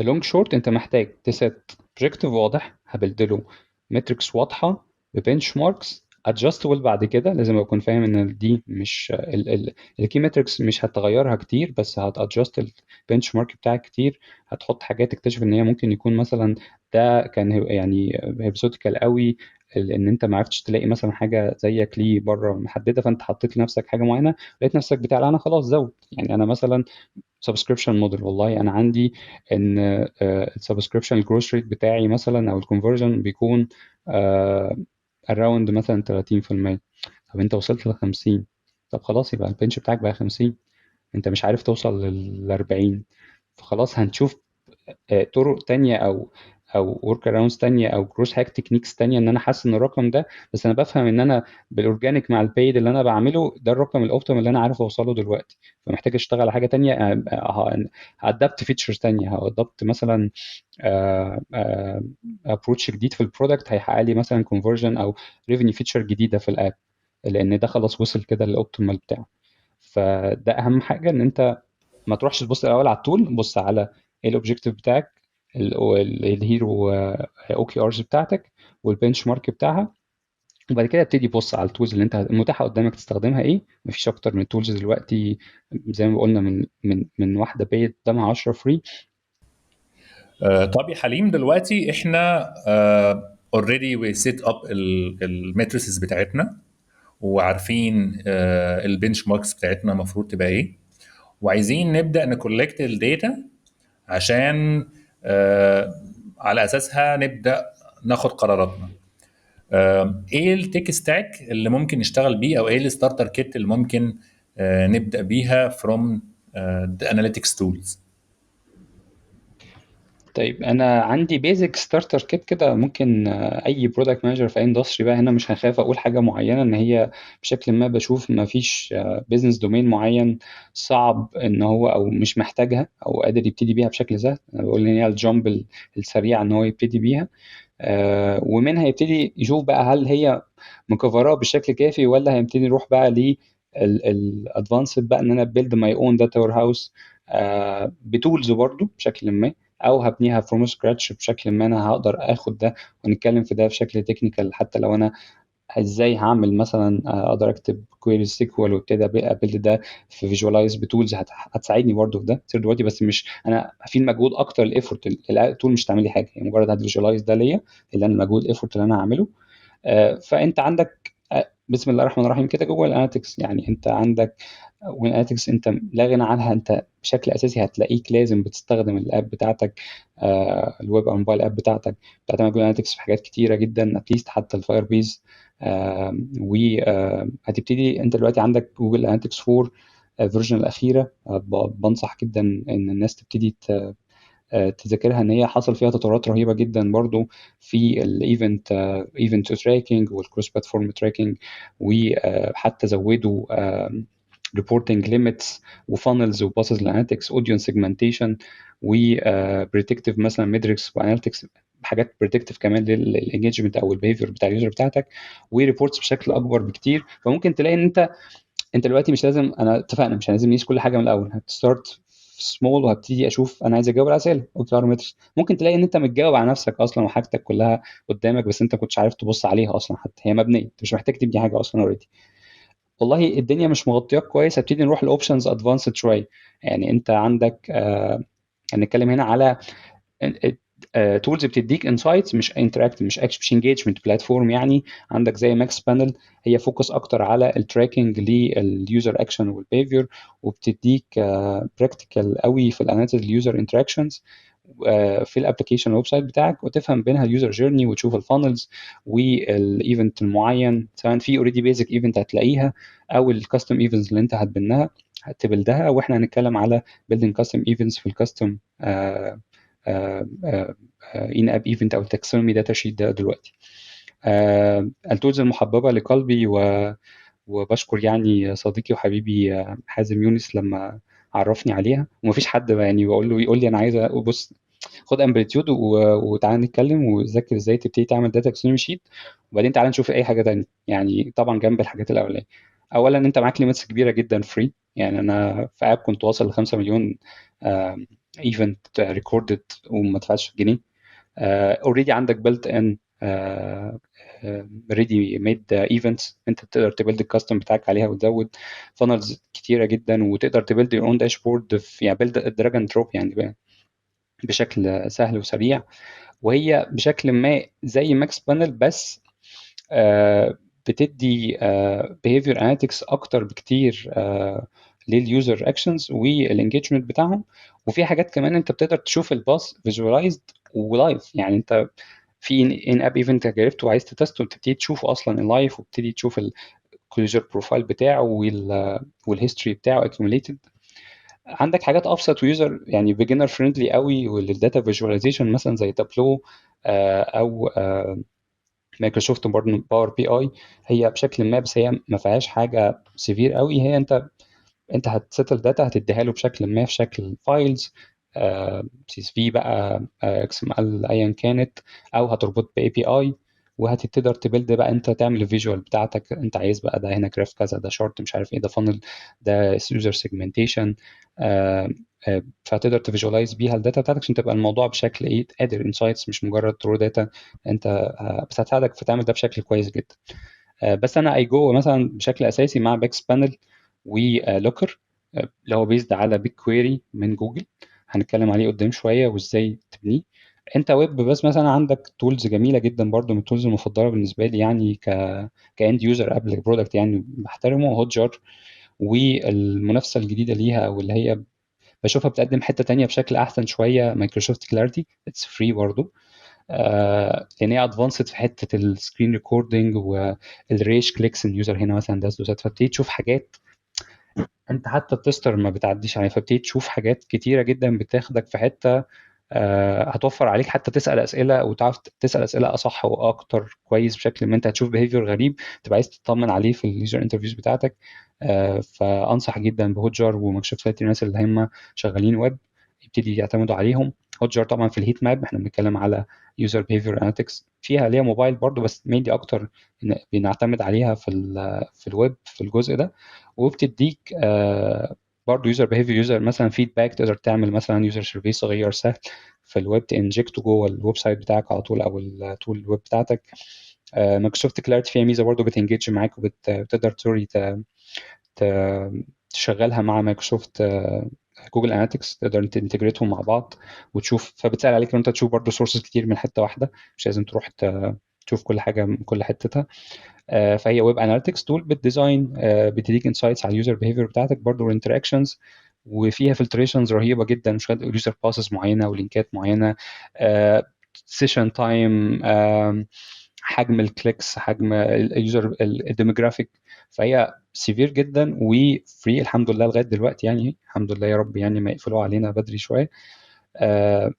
لونج شورت انت محتاج تسيت بروجكتيف واضح، هبلدله متريكس واضحه ببنش ماركس ادجستبل. بعد كده لازم اكون فاهم ان دي مش الكي متريكس مش هتغيرها كتير، بس هتادجست البنش مارك بتاعك كتير. هتحط حاجات تكتشف ان هي ممكن يكون مثلا ده كان يعني هيبسوتيكال قوي، ان انت ما عرفتش تلاقي مثلا حاجه زيك ليه بره محدده، فانت حطيت لنفسك حاجه معينه، لقيت نفسك بتاع انا خلاص زود. يعني انا مثلا سبسكريبشن موديل، والله انا عندي ان السبسكريبشن الجروس ريت بتاعي مثلا او الكونفرجن بيكون اراوند مثلا 30%. طب انت وصلت ل 50، طب خلاص يبقى البنش بتاعك بقى 50، انت مش عارف توصل لل 40. فخلاص هنشوف طرق تانية او ورك اراوندز تانية او جروس هاك تكنيكس تانية ان انا احسن الرقم ده. بس انا بفهم ان انا بالاورجانيك مع البيد اللي انا بعمله ده الرقم الاوبتيمال اللي انا عارف اوصله دلوقتي، فمحتاج اشتغل على حاجه تانية، هادبت فيتشرز تانية، هادبت مثلا ابروتش جديد في البرودكت هيحقق لي مثلا كونفرجن او ريفينيو فيتشر جديده في الاب، لان ده خلاص وصل كده للاوبتيمال بتاعه. فده اهم حاجه، ان انت ما تروحش تبص الاول على التول، بص على ايه الاوبجيكتيف بتاعك، الهيرو او كي ارز بتاعتك والبنش مارك بتاعها، وبعد كده ابتدي تبص على التولز اللي انت متاحه قدامك تستخدمها ايه. مفيش اكتر من تولز دلوقتي، زي ما قلنا من واحده بايد قدامها 10 فري. طب يا حليم، دلوقتي احنا اوريدي وي سيت اب الماتريسز بتاعتنا، وعارفين البنش ماركس بتاعتنا المفروض تبقى ايه، وعايزين نبدا نكولكت الداتا عشان على اساسها نبدا ناخد قراراتنا. ايه التك ستاك اللي ممكن نشتغل بيه، او ايه الستارتر كيت اللي ممكن نبدا بيها فروم ذا اناليتكس تولز؟ طيب انا عندي بيزك ستارتر كيت كده، ممكن اي برودكت مانجر في اي اندستري بقى، هنا مش هخاف اقول حاجه معينه، ان هي بشكل ما بشوف ما فيش بيزنس دومين معين صعب ان هو او مش محتاجها او قادر يبتدي بيها بشكل سهل. انا بقول ان هي الجامب السريع ان هو يبتدي بيها، ومنها يبتدي يشوف بقى هل هي مكفراه بشكل كافي، ولا هيبتدي يروح بقى الادفانسد بقى، ان انا بيلد ماي اون داتا وير هاوس بتولز برضو بشكل ما، او هبنيها فروم سكراتش بشكل ما. انا هقدر اخد ده ونتكلم في ده بشكل تكنيكال، حتى لو انا ازاي هعمل مثلا اقدر اكتب كويري سيكوال وابتدي ابيلد ده في فيجواليز بتولز هتساعدني برضه في ده تصير دلوقتي. بس مش انا في مجهود اكتر الايفورت، التول مش هتعمل لي حاجه، يعني مجرد هتفيجواليز ده ليا اللي انا المجهود الايفورت اللي انا هعمله. فانت عندك بسم الله الرحمن الرحيم كده جوه الاناليتكس، يعني انت عندك والاناليتكس انت لا غنى عنها، انت بشكل اساسي هتلاقيك لازم بتستخدم الاب بتاعتك، الويب او الموبايل اب بتاعتك بتعتمد جوجل اناليتكس في حاجات كتيره جدا، اتليست حتى الفاير بيز. وهتبتدي انت دلوقتي عندك جوجل اناليتكس 4 الفيرجن الاخيره، بنصح جدا ان الناس تبتدي تذاكرها، ان هي حصل فيها تطورات رهيبه جدا برضو في الايفنت ايفنت تراكنج والكروس بلاتفورم تراكنج، وحتى زودوا ريبورتنج ليميتس وفانلز وباسز اناليتكس اودينس سيجمنتيشن وبريدكتيف مثلا ميدريكس واناليتكس، حاجات بريدكتيف كمان للانجيجمنت او البيهيفير بتاع اليوزر بتاعتك، وريبورتس بشكل اكبر بكتير. فممكن تلاقي ان انت دلوقتي مش لازم، انا اتفقنا مش لازم نقيس كل حاجه من الاول، هتستارت سمول وهبتدي اشوف انا عايز اجاوب على اسئله اوكيلومترز. ممكن تلاقي ان انت متجاوب على نفسك اصلا وحاجتك كلها قدامك، بس انت كنتش عارف تبص عليها اصلا، حتى هي مبنيه انت مش محتاج تبني حاجه اصلا اوريدي. والله الدنيا مش مغطياك كويس، هبتدي نروح الاوبشنز ادفانسد شويه. يعني انت عندك هنتكلم هنا على تولز بتديك انسايتس مش انتراكتيف، مش انجيجمنت بلاتفورم. يعني عندك زي ماكس بانل، هي فوكس اكتر على التراكنج لليوزر اكشن والبيهيفير، وبتديك براكتيكال قوي في الاناليسيس اليوزر انتراكشنز في الابلكيشن الويب سايت بتاعك، وتفهم بينها اليوزر جيرني وتشوف الفانلز والايفنت المعين، سواء في اوريدي بيزك ايفنت هتلاقيها او الكاستم ايفنتس اللي انت هتبلدها. واحنا هنتكلم على building custom events في الكاستم ان اب ايفنت او التاكسونومي داتا شيت ده دلوقتي. التولز المحببه لقلبي وبشكر يعني صديقي وحبيبي حازم يونس لما عرفني عليها، ومفيش حد يعني بقول له يقول لي انا عايز بص خد امبليتيود وتعالى نتكلم وذاكر ازاي تبتدي تعمل داتا تاكسونومي شيت، وبعدين تعالى نشوف اي حاجه تانية. يعني طبعا جنب الحاجات الاولانيه، اولا انت معاك ليميتس كبيره جدا فري. يعني انا في اب كنت واصل ل 5 مليون ايفنت ريكوردد وما دفعتش جنيه. اوريدي عندك بيلت ان ريدي ميد ايفنتس انت تقدر تبيلد الكاستم بتاعك عليها وتزود فانلز كتيره جدا، وتقدر تبيلد يور اون داشبورد في يعني بيلد دراج اند دروب يعني بشكل سهل وسريع. وهي بشكل ما زي ماكس بانل، بس بتدي behavior analytics اكتر بكتير لليوزر اكشنز والانجيجمنت بتاعهم. وفي حاجات كمان انت بتقدر تشوف الباص فيجواليزد ولايف، يعني انت في ان اب ايفنت جربته وعايز تتست وتبتدي تشوفه اصلا اللايف، وبتدي تشوف اليوزر بروفايل بتاعه والهيستوري بتاعه accumulated. عندك حاجات ابسط ويوزر يعني بيجنر فريندلي قوي وللداتا فيجواليزيشن مثلا زي تابلو او مايكروسوفت برضه باور بي اي. هي بشكل ما، بس هي ما فيهاش حاجه سيفير قوي. هي انت هتسيتل داتا هتديها له بشكل ما في شكل فايلز سي اس في بقى اكس ام ال ايا كانت، او هتربط باي بي اي، وهتقدر تبلد بقى انت تعمل الفيجوال بتاعتك انت عايز بقى ده هنا جراف كذا، ده شارت مش عارف ايه، ده فانل، ده يوزر سيجمنتيشن. فهتقدر تفيجوالايز بيها الداتا بتاعتك عشان تبقى الموضوع بشكل ايه قادر انسايتس مش مجرد ترو داتا. انت بس هتساعدك في تعمل ده بشكل كويس جدا. بس انا اي جو مثلا بشكل اساسي مع باكس بانل ولوكر اللي هو بيزد على بيج كويري من جوجل، هنتكلم عليه قدام شويه وازاي تبنيه. انت ويب بس مثلا عندك تولز جميله جدا برضو من التولز المفضله بالنسبه لي، يعني كاند يوزر قبل برودكت يعني بحترمه هوت جار. والمنافسه الجديده ليها او اللي هي بشوفها بتقدم حته تانية بشكل احسن شويه مايكروسوفت كلاريتي، اتس فري برضو. لان هي ادفانسد في حته السكرين ريكوردنج والريش كليكس اليوزر هنا مثلا داس دوسات، فبتبتدي تشوف حاجات انت حتى التستر ما بتعديش عليها، فبتبتدي تشوف حاجات كتيره جدا بتاخدك في حته هتوفر عليك حتى تسال اسئله وتعرف تسال اسئله اصح واكتر كويس بشكل ما انت هتشوف بيهيفير غريب تبقى عايز تطمن عليه في اليوزر انترفيوز بتاعتك. فانصح جدا بهوتجار ومايكروسوفت الناس اللي هم شغالين ويب يبتدي يعتمدوا عليهم. هوتجار طبعا في الهيت ماب احنا بنتكلم على يوزر بيهيفير اناليتكس، فيها ليها موبايل برضو بس مينلي اكتر بنعتمد عليها في الويب في الجزء ده. وبتديك برضه يوزر بيهيفير، يوزر مثلا فيدباك، تقدر تعمل مثلا يوزر سيرفي صغير سهل في الويب تنجكته جوه الويب سايت بتاعك على طول او التول الويب بتاعتك. مايكروسوفت كلاريتي فيها ميزه برضه بتنجيج معاك وبتقدر تشغلها مع مايكروسوفت جوجل اناليتكس، تقدر تنتجريتهم مع بعض وتشوف، فبتسهل عليك ان انت تشوف برضه سورسز كتير من حته واحده، مش لازم تروح تشوف كل حاجه من كل حتتها. فهي ويب اناليتكس تول بتديزاين، بتديك انسايتس على اليوزر بيهيفير بتاعتك برضه والانتراكشنز، وفيها فلتريشنز رهيبه جدا، مش يوزر باسز معينه ولينكات معينه، سيشن تايم، حجم الكليكس، حجم اليوزر الديموغرافيك. فهي سيفير جدا وفري الحمد لله لغايه دلوقتي، يعني الحمد لله يا رب يعني ما يقفلوا علينا بدري شويه.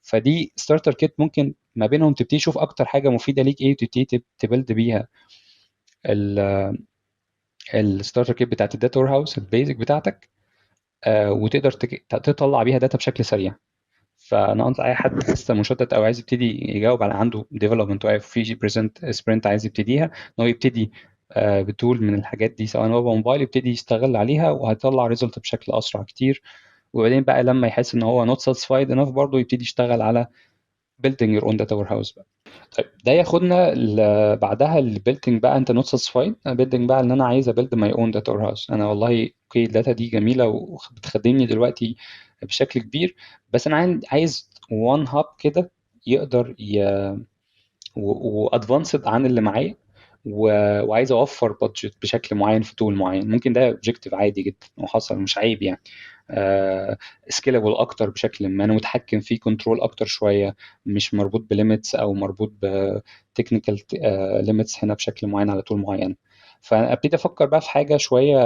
فدي ستارتر كيت ممكن ما بينهم تبتدي تشوف اكتر حاجه مفيده ليك ايه وتبتدي تبلد بيها الستارتر كيت بتاعت الداتا وير هاوس البيزك بتاعتك، وتقدر تطلع بيها داتا بشكل سريع. فانا انصح اي حد لسه مشتت او عايز يبتدي يجاوب على عنده ديفلوبمنت واقف في بريزنت سبرنت عايز يبتديها، ان هو يبتدي بتول من الحاجات دي سواء هو موبايل، يبتدي يشتغل عليها وهيطلع ريزلت بشكل اسرع كتير. وبعدين بقى لما يحس ان هو not satisfied enough برضه يبتدي يشتغل على building your own data warehouse بقى. طيب ده ياخدنا بعدها البيلدنج بقى، انت نوت ساتسفايد، بيلدنج بقى ان انا عايز ابيلد ماي اون داتا وير هاوس. انا والله اوكي الداتا دي جميله وبتخدمني دلوقتي بشكل كبير، بس انا عايز وان هاب كده يقدر وادفانسد عن اللي معايا، وعايز اوفر بادجت بشكل معين في تول معين. ممكن ده اوبجيكتيف عادي جدا وحصل مش عيب يعني. سكيلبل اكتر بشكل ما، انا متحكم فيه، كنترول اكتر شويه، مش مربوط بليميتس او مربوط بتكنيكال ليميتس هنا بشكل معين على طول معين. فابتدي افكر بقى في حاجه شويه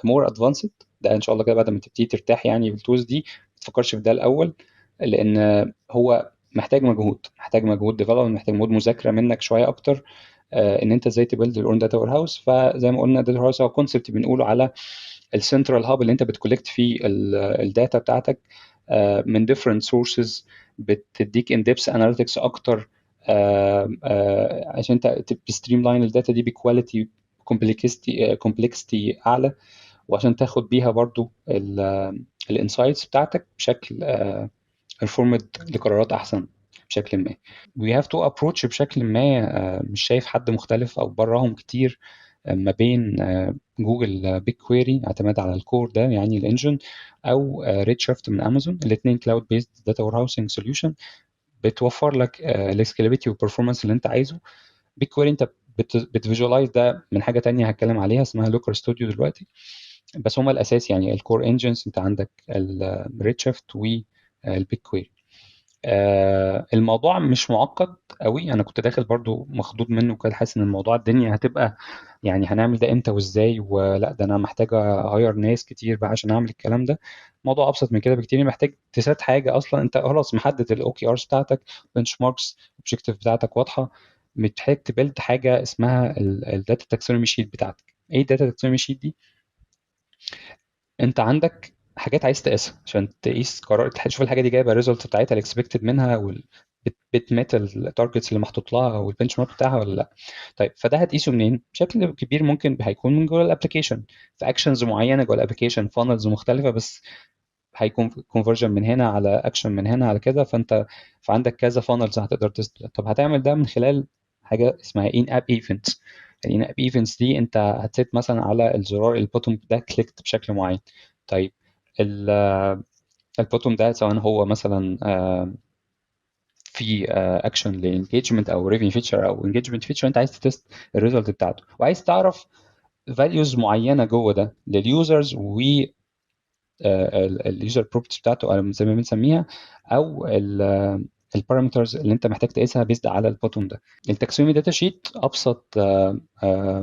مور ادفانسد. ده ان شاء الله كده بعد ما تبتدي ترتاح يعني بالتولز دي، ما تفكرش في ده الاول، لان هو محتاج مجهود ديفلوبمنت، محتاج مجهود مذاكره منك شويه اكتر، ان انت ازاي تبيلد يور اون داتا وير هاوس. فزي ما قلنا داتا وير هاوس هو كونسبت بنقوله على السنترال هاب اللي انت بتكولكت فيه الداتا بتاعتك من different sources، بتديك in depth analytics اكتر، عشان انت تستريم لاين الداتا دي بكواليتي كومبلكستي اعلى، وعشان تاخد بيها برضو الانسايتس بتاعتك بشكل انفورمد لقرارات احسن بشكل ما. we have to approach بشكل ما، مش شايف حد مختلف او براهم كتير ما بين جوجل بيج كويري اعتماد على الكور ده يعني الانجن، او ريد شيفت من امازون. الاثنين كلاود بيست داتا وير هاوسنج سوليوشن بتوفر لك السكيلابيلتي والبرفورمانس اللي انت عايزه. بيج كويري انت بتفيجواليز ده من حاجه تانية هتكلم عليها اسمها لوكر ستوديو دلوقتي، بس هما الاساس يعني الكور انجنز. انت عندك الريد شيفت والبيج كويري. الموضوع مش معقد قوي، انا كنت داخل برضو مخضوض منه كده، حاسس ان الموضوع الدنيا هتبقى يعني هنعمل ده امتى وازاي، ولا ده انا محتاج اغير ناس كتير بقى عشان اعمل الكلام ده. الموضوع ابسط من كده بكتير، محتاج تسات حاجه اصلا انت خلاص محدد الاو كي ارز بتاعتك، بنش ماركس، اوبجيكتيف بتاعتك واضحه، محتاج تبيلد حاجه اسمها الداتا تاكسونومي شيت بتاعتك. ايه الداتا تاكسونومي شيت دي؟ انت عندك حاجات عايز تقيسها عشان تقيس قرار، تشوف الحاجه دي جايبه الريزلت بتاعتها الاكسبكتد منها بتمت التارجتس اللي محطوط لها والبنش مارك بتاعها ولا لا. طيب فده هتقيسه منين؟ بشكل كبير ممكن هيكون من جوه الابلكيشن، في اكشنز معينه جوه الابلكيشن، فانلز مختلفه، بس هيكون كونفرجن من هنا على اكشن من هنا على كده، فعندك كذا فانلز هتقدر طب هتعمل ده من خلال حاجه اسمها ان اب ايفنتس. الان اب ايفنتس دي انت هتسيت مثلا على الزرار البوتوم ده كليكت بشكل معين. طيب البوتوم ده سواء هو مثلا في اكشن لانجيجمنت او ريفينيو فيتشر او انجيجمنت فيتشر، انت عايز تست الريزلت بتاعته وعايز تعرف فاليوز معينه جوه ده لليوزرز و اليوزر بروبرتي بتاعته او زي ما بنسميها، او البارامترز اللي انت محتاج تقيسها بيزد على البوتوم ده. التاكسونومي داتا شيت ابسط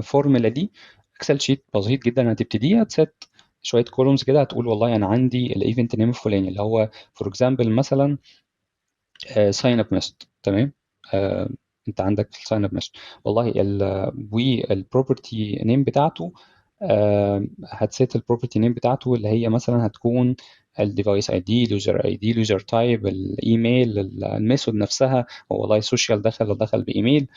فورمولا دي اكسل شيت بسيط جدا، هتبتديها تسيت شويه كولومز كده، هتقول والله انا عندي الايفنت نيم الفلاني اللي هو فور اكزامبل مثلا ساين اب ميثود، تمام. آه، انت عندك الساين اب ميثود والله والبروبرتي نيم بتاعته، هتسيت البروبرتي نيم بتاعته اللي هي مثلا هتكون الديفايس اي دي، اليوزر اي دي، اليوزر تايب، الايميل، الميثود نفسها، هو والله سوشيال دخل بايميل،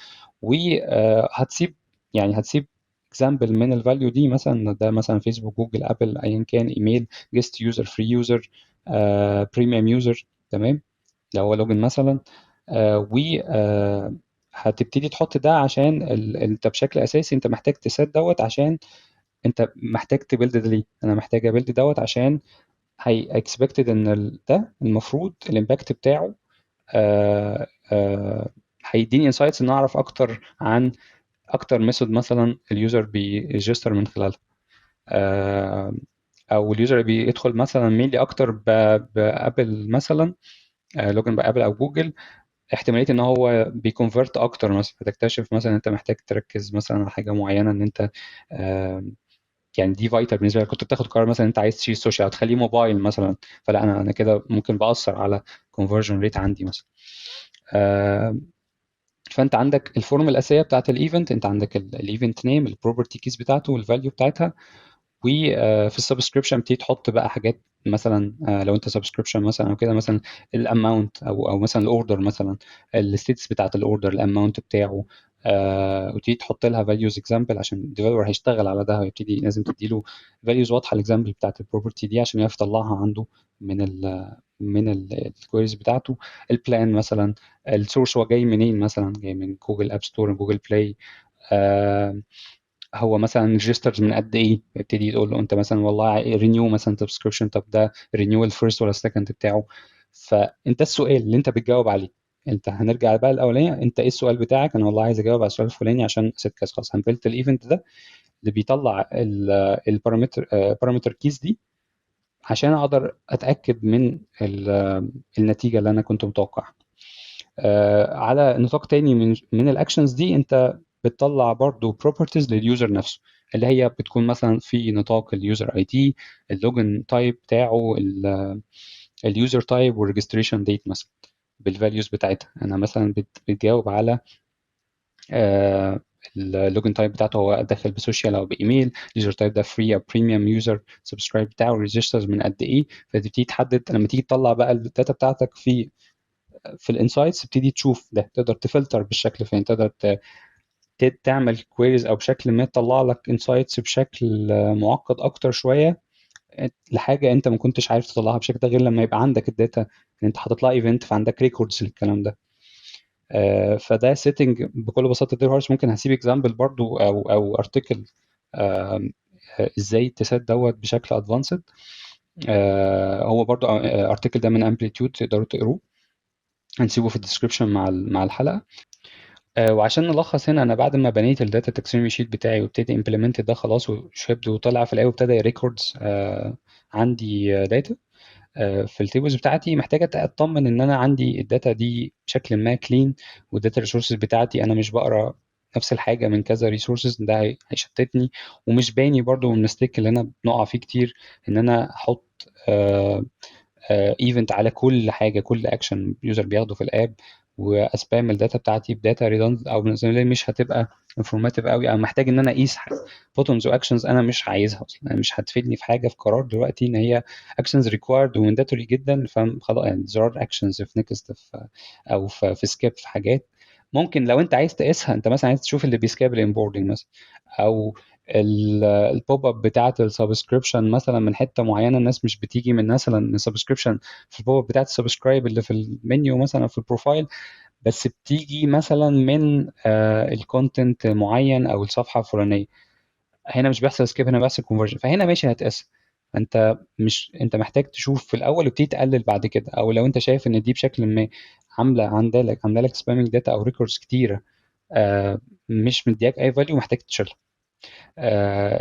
وهتسيب يعني هتسيب اكزامبل من الفاليو دي، مثلا ده مثلا فيسبوك، جوجل، ابل، ايا كان، ايميل، جيست يوزر، فري يوزر، بريميوم يوزر، تمام، لو هو لوجن مثلا. و هتبتدي تحط ده عشان انت بشكل اساسي انت محتاج تسيت دوت، عشان انت محتاج تبيلد ده ليه. انا محتاج ابيلد دوت عشان هي اكسبكتد ان ده المفروض الامباكت بتاعه آه، آه، هيديني انسايتس ان اعرف اكتر عن اكتر ميثود مثلا اليوزر بيريجستر من خلالها، آه، او اليوزر بيدخل مثلا مينلي اكتر بابل مثلا، لوجن بابل او جوجل، احتماليه ان هو بيكونفرت اكتر مثلا، فتكتشف مثلا انت محتاج تركز مثلا على حاجه معينه، ان انت آه، يعني دي فايتال بالنسبه لك. كنت بتاخد قرار مثلا انت عايز تشيل سوشيال او تخليه موبايل مثلا، فلا انا كده ممكن باثر على conversion rate عندي مثلا. آه، فانت عندك الفورم الاساسيه بتاعت الايفنت، انت عندك الايفنت نيم، البروبرتي كيز بتاعته والفاليو بتاعتها. وفي السبسكريبشن بتيجي تحط بقى حاجات مثلا، لو انت سبسكريبشن مثلا او كده، مثلا الاماونت او مثلا الاوردر مثلا، الستيتس بتاعت الاوردر، الاماونت بتاعه، وتيجي تحط لها فاليوز اكزامبل عشان الديفلوبر هيشتغل على ده، ويبتدي لازم تدي له فاليوز واضحه الاكزامبل بتاعت البروبرتي دي عشان يعرف يطلعها عنده من الكويريز بتاعته. البلان مثلا، السورس هو جاي منين، مثلا جاي من جوجل اب ستور، جوجل بلاي، هو مثلا ريجسترز من قد ايه، يبتدي تقول له انت مثلا والله رينيو مثلا سبسكريبشن، طب ده رينيو الفيرست ولا السكند بتاعه. فانت السؤال اللي انت بتجاوب عليه، انت هنرجع بقى الاولانيه، انت ايه السؤال بتاعك؟ انا والله عايز اجاوب على السؤال الفلاني عشان ست كاس، خلاص هنبلت الايفنت ده اللي بيطلع البارامتر كيز دي عشان اقدر اتاكد من النتيجه اللي انا كنت متوقعها. على نطاق تاني من الاكشنز دي، انت بتطلع برضو بروبرتيز لليوزر نفسه، اللي هي بتكون مثلا في نطاق اليوزر اي دي، اللوجن تايب بتاعه، اليوزر تايب والريجستريشن ديت مثلا، بالفاليوز بتاعتها. انا مثلا بتجاوب على اللوجن تايب بتاعته، هو داخل بسوشيال او بايميل، اليوزر تايب ده فري او بريميوم يوزر، سبسكرايب بتاعه ريجسترز من قد ايه. فتبتدي تحدد لما تيجي تطلع بقى الداتا بتاعتك في الانسايتس، تبتدي تشوف ده، تقدر تفلتر بالشكل فين، تقدر تعمل كويريز او بشكل ما تطلع لك انسايتس بشكل معقد اكتر شويه لحاجه انت ما كنتش عارف تطلعها بشكل ده غير لما يبقى عندك الداتا ان انت حاطط لها ايفنت، فعندك ريكوردز للكلام ده. فده سيتنج بكل بساطه دير هورس. ممكن هسيب اكزامبل برضو او ارتكل ازاي تسيت دوت بشكل ادفانسد. هو برضو ارتكل ده من امبليتيود، تقدروا تقروه، هنسيبه في الديسكربشن مع الحلقه. وعشان نلخص هنا، انا بعد ما بنيت الداتا تاكسونومي شيت بتاعي وابتدي امبلمنت ده خلاص وشيبد وطلع في الاول وابتدى ريكوردز عندي داتا في التيبلز بتاعتي، محتاجه اطمن ان انا عندي الداتا دي بشكل ما كلين، والداتا ريسورسز بتاعتي انا مش بقرا نفس الحاجه من كذا ريسورسز، ده هيشتتني. ومش باني برضو من المستيك اللي انا بنقع فيه كتير، ان انا احط ايفنت على كل حاجه، كل اكشن يوزر بياخده في الاب، واسبام الداتا بتاعتي بداتا ريدند او بالنسبه لي مش هتبقى انفورماتيف قوي، او محتاج ان انا اقيس بوتونز واكشنز انا مش عايزها اصلا، يعني مش هتفيدني في حاجه في قرار دلوقتي ان هي اكشنز ريكوايرد ومانداتوري جدا، فخلاص يعني زرار اكشنز في نيكست او في سكيب في حاجات. ممكن لو انت عايز تقيسها، انت مثلا عايز تشوف اللي بيسكيب الامبوردنج مثلا، او البوب اب بتاعت السبسكريبشن مثلا من حته معينه، الناس مش بتيجي من مثلا من سبسكريبشن في البوب اب بتاعت السبسكرايب اللي في المنيو مثلا في البروفايل، بس بتيجي مثلا من الكونتنت معين او الصفحه الفلانيه. هنا مش بيحصل سكيب، هنا بيحصل كونفرجن، فهنا ماشي هتقاس. انت محتاج تشوف في الاول وتبتدي تقلل بعد كده، او لو انت شايف ان دي بشكل ما عامله لك سبامينج داتا او ريكوردز كتيره مش مدياك اي فاليو، محتاج تشيلها.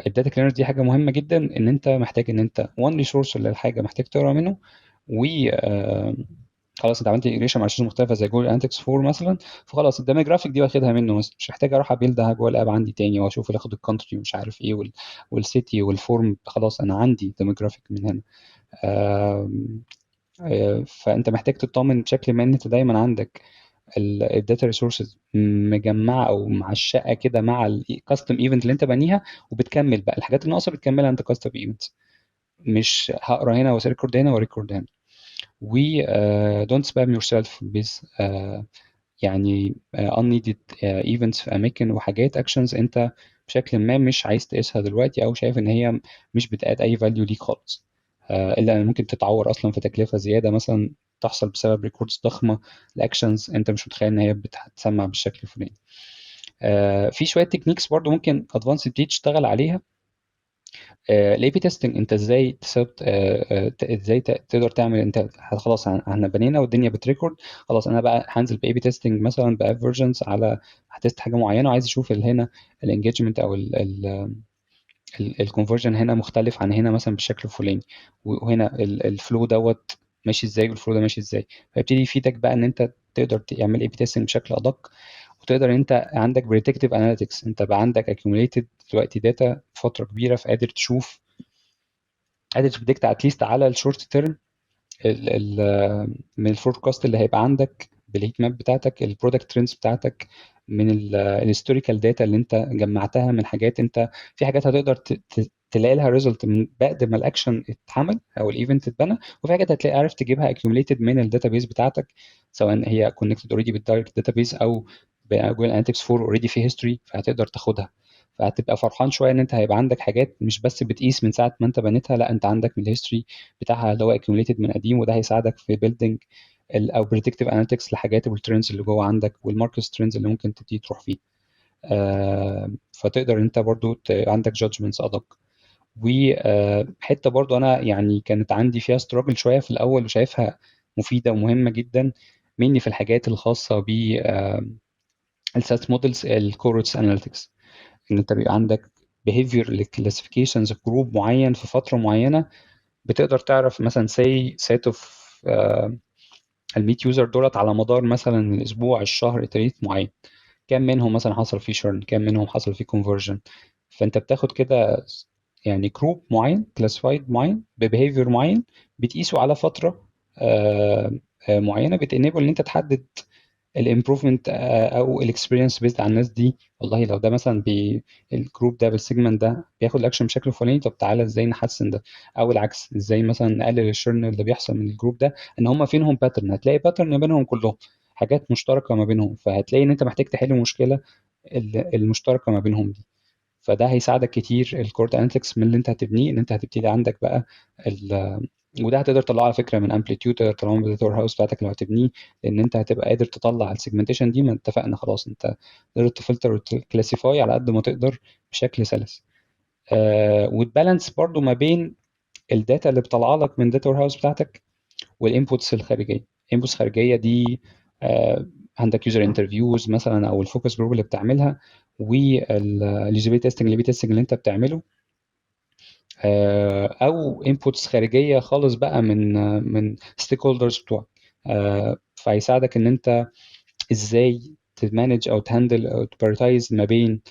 الداتا كلينر دي حاجه مهمه جدا، ان انت محتاج ان انت وان ريسورس للحاجه محتاج تقرا منه، و خلاص انت عملت انتجريشن مع ريسورس مختلفه زي جوجل اناليتكس 4 مثلا، فخلاص الديموجرافيك دي واخدها منه مثلا، مش محتاج اروح ابيلدها جوه الاب عندي تاني واشوف اللي اخد الكونتري ومش عارف ايه والسيتي والفورم، خلاص انا عندي ديموجرافيك من هنا. آم، فانت محتاج تطمن بشكل ما ان انت دايما عندك الداتا ريسورسز مجمعه او معشقه كده مع الكاستم ايفنت اللي انت بانيها، وبتكمل بقى الحاجات الناقصه بتكملها انت كاستم ايفنت، مش هقرا هنا وريكورد هنا وريكورد هنا. و don't spam yourself with يعني unneeded events في اماكن وحاجات actions انت بشكل ما مش عايز تقيسها دلوقتي، او شايف ان هي مش بتأد اي فاليو ليك خالص، الا ان ممكن تتعور اصلا في تكلفه زياده مثلا بتحصل بسبب ريكوردز ضخمه لاكشنز انت مش متخيل ان هي هتسمع بالشكل الفلاني. في شويه تكنيكس برضو ممكن ادفانس تبتدي تشتغل عليها. الاي بي تيستنج، انت ازاي ازاي تقدر تعمل، انت خلاص احنا بنينا والدنيا بتريكورد، خلاص انا بقى هنزل باي بي تيستنج مثلا باب فيرجنز على هتست حاجه معينه وعايز اشوف هنا الانجيجمنت او الكونفرجن هنا مختلف عن هنا مثلا بالشكل الفلاني، وهنا الفلو دوت ماشي ازاي والفلو ده ماشي ازاي. فيبتدي يفيدك بقى ان انت تقدر تعمل اي بي تيستنج بشكل ادق، وتقدر انت عندك بريدكتيف اناليتكس، انت بقى عندك accumulated دلوقتي داتا فتره كبيره، فقادر تشوف، قادر تبريدكت اتليست على الشورت تيرم من الفوركاست اللي هيبقى عندك بالهيت ماب بتاعتك، البرودكت ترندز بتاعتك، من الهيستوريكال داتا اللي انت جمعتها من حاجات، انت في حاجات هتقدر تلاقي لها ريزلت من بعد ما الاكشن اتعمل او الايفنت اتبنى، وفي حاجات هتلاقي عارف تجيبها accumulated من الداتابيز بتاعتك، سواء هي كونكتد اوريدي بالدايركت داتابيز او بجوجل اناليتكس 4 اوريدي في هيستوري، فهتقدر تاخدها. فهتبقى فرحان شويه ان انت هيبقى عندك حاجات مش بس بتقيس من ساعه ما انت بنيتها، لا انت عندك من الهيستوري بتاعها اللي هو accumulated من قديم، وده هيساعدك في building او predictive analytics لحاجات والترندز اللي جوه عندك والماركت ترندز اللي ممكن تبتدي تروح فيه. فتقدر انت برضو عندك judgments ادق. وحته برضو انا يعني كانت عندي فيها struggle شويه في الاول وشايفها مفيده ومهمه جدا، مني في الحاجات الخاصه ب السات مودلز الكورتس اناليتكس، ان انت بيبقى عندك behavior للكلاسيفيكيشنز جروب معين في فتره معينه، بتقدر تعرف مثلا say set of ال 100 يوزر دولت على مدار مثلا الاسبوع الشهر تريت معين، كام منهم مثلا حصل فيه شيرن، كام منهم حصل فيه كونفرجن. فانت بتاخد كده يعني جروب معين كلاسيفايد معين ببيهيفير معين، بتقيسه على فتره معينه، بتنيبل ان انت تحدد الامبروفمنت او الاكسبيرينس بيزد على الناس دي. والله لو ده مثلا الجروب ده بالسيجمنت ده بياخد الاكشن بشكل فلاني، طب تعالى ازاي نحسن ده، او العكس ازاي مثلا نقلل الشرن اللي بيحصل من الجروب ده، ان هم فينهم باترن، هتلاقي باترن ما بينهم كلهم، حاجات مشتركه ما بينهم، فهتلاقي ان انت محتاج تحل مشكله المشتركه ما بينهم دي. فده هيساعدك كتير الكورد اناليتكس من اللي انت هتبنيه، ان انت هتبتدي عندك بقى وده هتقدر تطلعه على فكره من امبليتيود، تقدر تطلعه من الداتا هاوس بتاعتك لو هتبنيه، لان انت هتبقى قادر تطلع السيجمنتيشن دي، ما اتفقنا خلاص انت تقدر تفلتر وتكلاسيفاي على قد ما تقدر بشكل سلس. وتبالانس برضو ما بين الداتا اللي بتطلع لك من الداتا هاوس بتاعتك والانبوتس الخارجيه. الانبوتس الخارجيه دي عندك يوزر انترفيوز مثلا او الفوكس جروب اللي بتعملها، واليوزابيلتي تيستنج اللي تيستنج اللي انت بتعمله، او انبوتس خارجيه خالص بقى من ستيك هولدرز بتوعك. فهيساعدك ان انت ازاي تمانج او تهندل او تبريتايز ما بين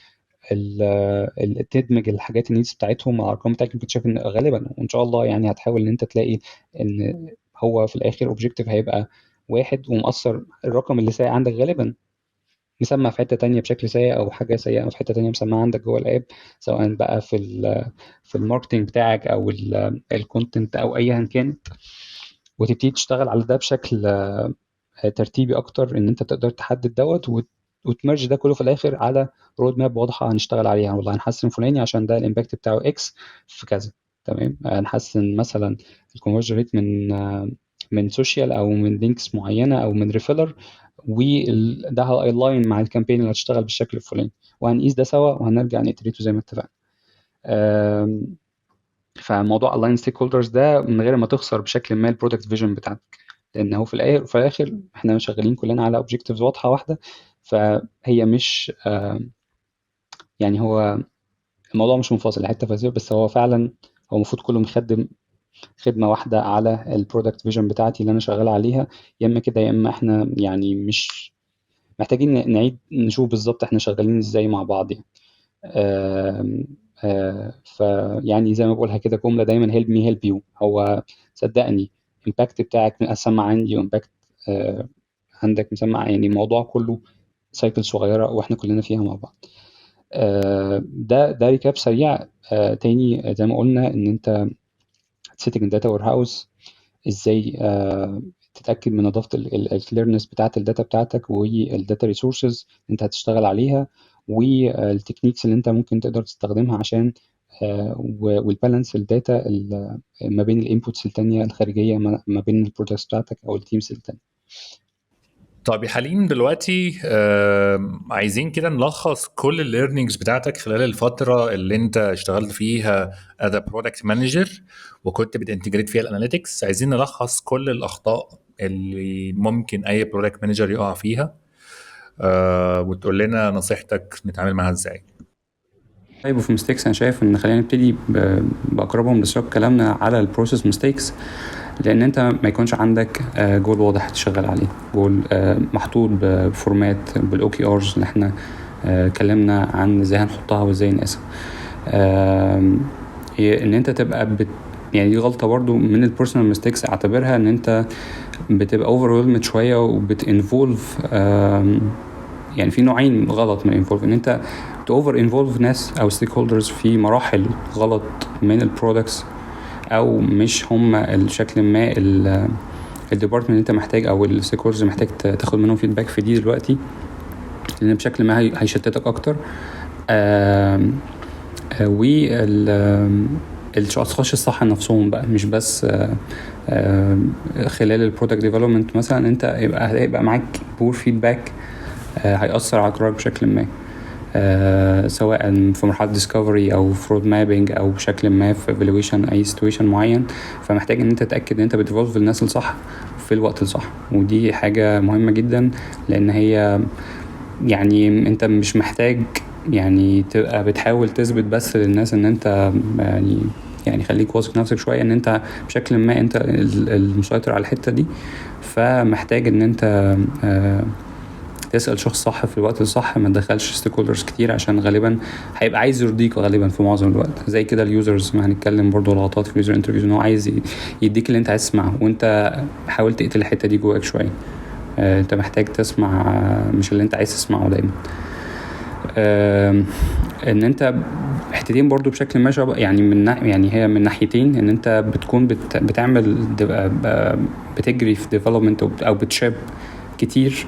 تدمج الحاجات النيدز بتاعتهم مع الارقام بتاعتك. كنت شايف ان غالبا وان شاء الله يعني هتحاول ان انت تلاقي ان هو في الاخر اوبجيكتيف هيبقى واحد، ومؤثر الرقم اللي سايق عندك غالبا مسمى في حته تانية بشكل سيء، او حاجه سيئه في حته تانية مسمى عندك جوه الاب، سواء بقى في الماركتنج بتاعك او الكونتنت او ايا كان، وتبتدي تشتغل على ده بشكل ترتيبي اكتر، ان انت تقدر تحدد دوت وتمرج ده كله في الاخر على رود ماب واضحه هنشتغل عليها. والله هنحسن فلاني عشان ده الامباكت بتاعه اكس في كذا، تمام. هنحسن مثلا الكونفرجن ريت من سوشيال او من لينكس معينه او من ريفيلر، وده هالاين مع الكامبين اللي هتشتغل بالشكل الفلاني، وهنقيس ده سوا وهنرجع نتريته زي ما اتفقنا. فموضوع الاين ستيك هولدرز ده من غير ما تخسر بشكل ما البرودكت فيجن بتاعتك، لان هو في الاخر احنا شغالين كلنا على اوبجكتيفز واضحه واحده، فهي مش يعني هو الموضوع مش منفصل حته فازيه، بس هو فعلا هو المفروض كله مخدم خدمه واحده على البرودكت فيجن بتاعتي اللي انا شغال عليها. يا اما كده يا اما احنا يعني مش محتاجين نعيد نشوف بالظبط احنا شغالين ازاي مع بعض يعني. فيعني زي ما بقولها كده جمله دايما help me help you. هو صدقني الامباكت بتاعك مسمع عندي، وامباكت عندك مسمع، يعني الموضوع كله سايكل صغيره واحنا كلنا فيها مع بعض. ده ريكاب سريع. تاني زي ما قلنا ان انت سيتنج داتا وير هاوس، ازاي تتاكد من نظافه الكليرنس بتاعه الداتا بتاعتك والداتا ريسورسز انت هتشتغل عليها، والتكنيكس اللي انت ممكن تقدر تستخدمها عشان والبالانس الداتا ما بين الانبوتس التانية الخارجية، ما بين البرودكتس بتاعتك او التيمز التانية. طب يا حليم دلوقتي عايزين كده نلخص كل الليرنينجز بتاعتك خلال الفترة اللي انت اشتغلت فيها as a product manager وكنت بتنتجريت فيها الاناليتكس. عايزين نلخص كل الأخطاء اللي ممكن أي product manager يقع فيها، وتقول لنا نصيحتك نتعامل معاها ازاي. طيب وفي ميستيكس انا شايف ان خلينا نبتدي باقربهم لسياق كلامنا على البروسيس ميستيكس، لان انت ما يكونش عندك جول واضح تشتغل عليه، جول محطوط بفورمات بالاو كي ارز اللي احنا اتكلمنا عن ازاي هنحطها وازاي نقيسها. ان انت تبقى يعني دي غلطه برضو من البيرسونال ميستيكس، اعتبرها ان انت بتبقى اوفر شويه وبتنفولف. يعني في نوعين غلط من الانفولف، ان انت اوفر انفولف ناس او ستيك هولدرز في مراحل غلط من البرودكتس، او مش هم الشكل ما الديبارتمنت اللي انت محتاج او الستيك هولدرز محتاج تاخد منهم فيدباك في دي دلوقتي، لان بشكل ما هيشتتك اكتر. الاشخاص الصح نفسهم بقى، مش بس خلال البرودكت ديفلوبمنت مثلا انت هيبقى معاك بور فيدباك هيأثر على قرارك بشكل ما، سواء في مرحلة ديسكفري او فرود مابينج او بشكل ما في ايفالويشن اي سيتويشن معين. فمحتاج ان انت تتأكد ان انت بتفولف الناس الصح في الوقت الصح، ودي حاجة مهمة جدا، لان هي يعني انت مش محتاج يعني تبقى بتحاول تثبت بس للناس ان انت يعني خليك واثق في نفسك شويه ان انت بشكل ما انت المسيطر على الحته دي. فمحتاج ان انت تسال شخص صح في الوقت الصح، ما تدخلش ستيك هولدرز كتير، عشان غالبا هيبقى عايز يرضيك غالبا في معظم الوقت. زي كده اليوزرز، ما هنتكلم برضو غلطات في اليوزر انترفيوز، ان هو عايز يديك اللي انت عايز تسمعه، وانت حاول تقتل الحته دي جواك شويه. انت محتاج تسمع مش اللي انت عايز تسمعه دايما. ان انت حتتين برضو بشكل ما يعني يعني هي من ناحيتين، ان انت بتكون بتعمل بتجري في ديفلوبمنت او بتشاب كتير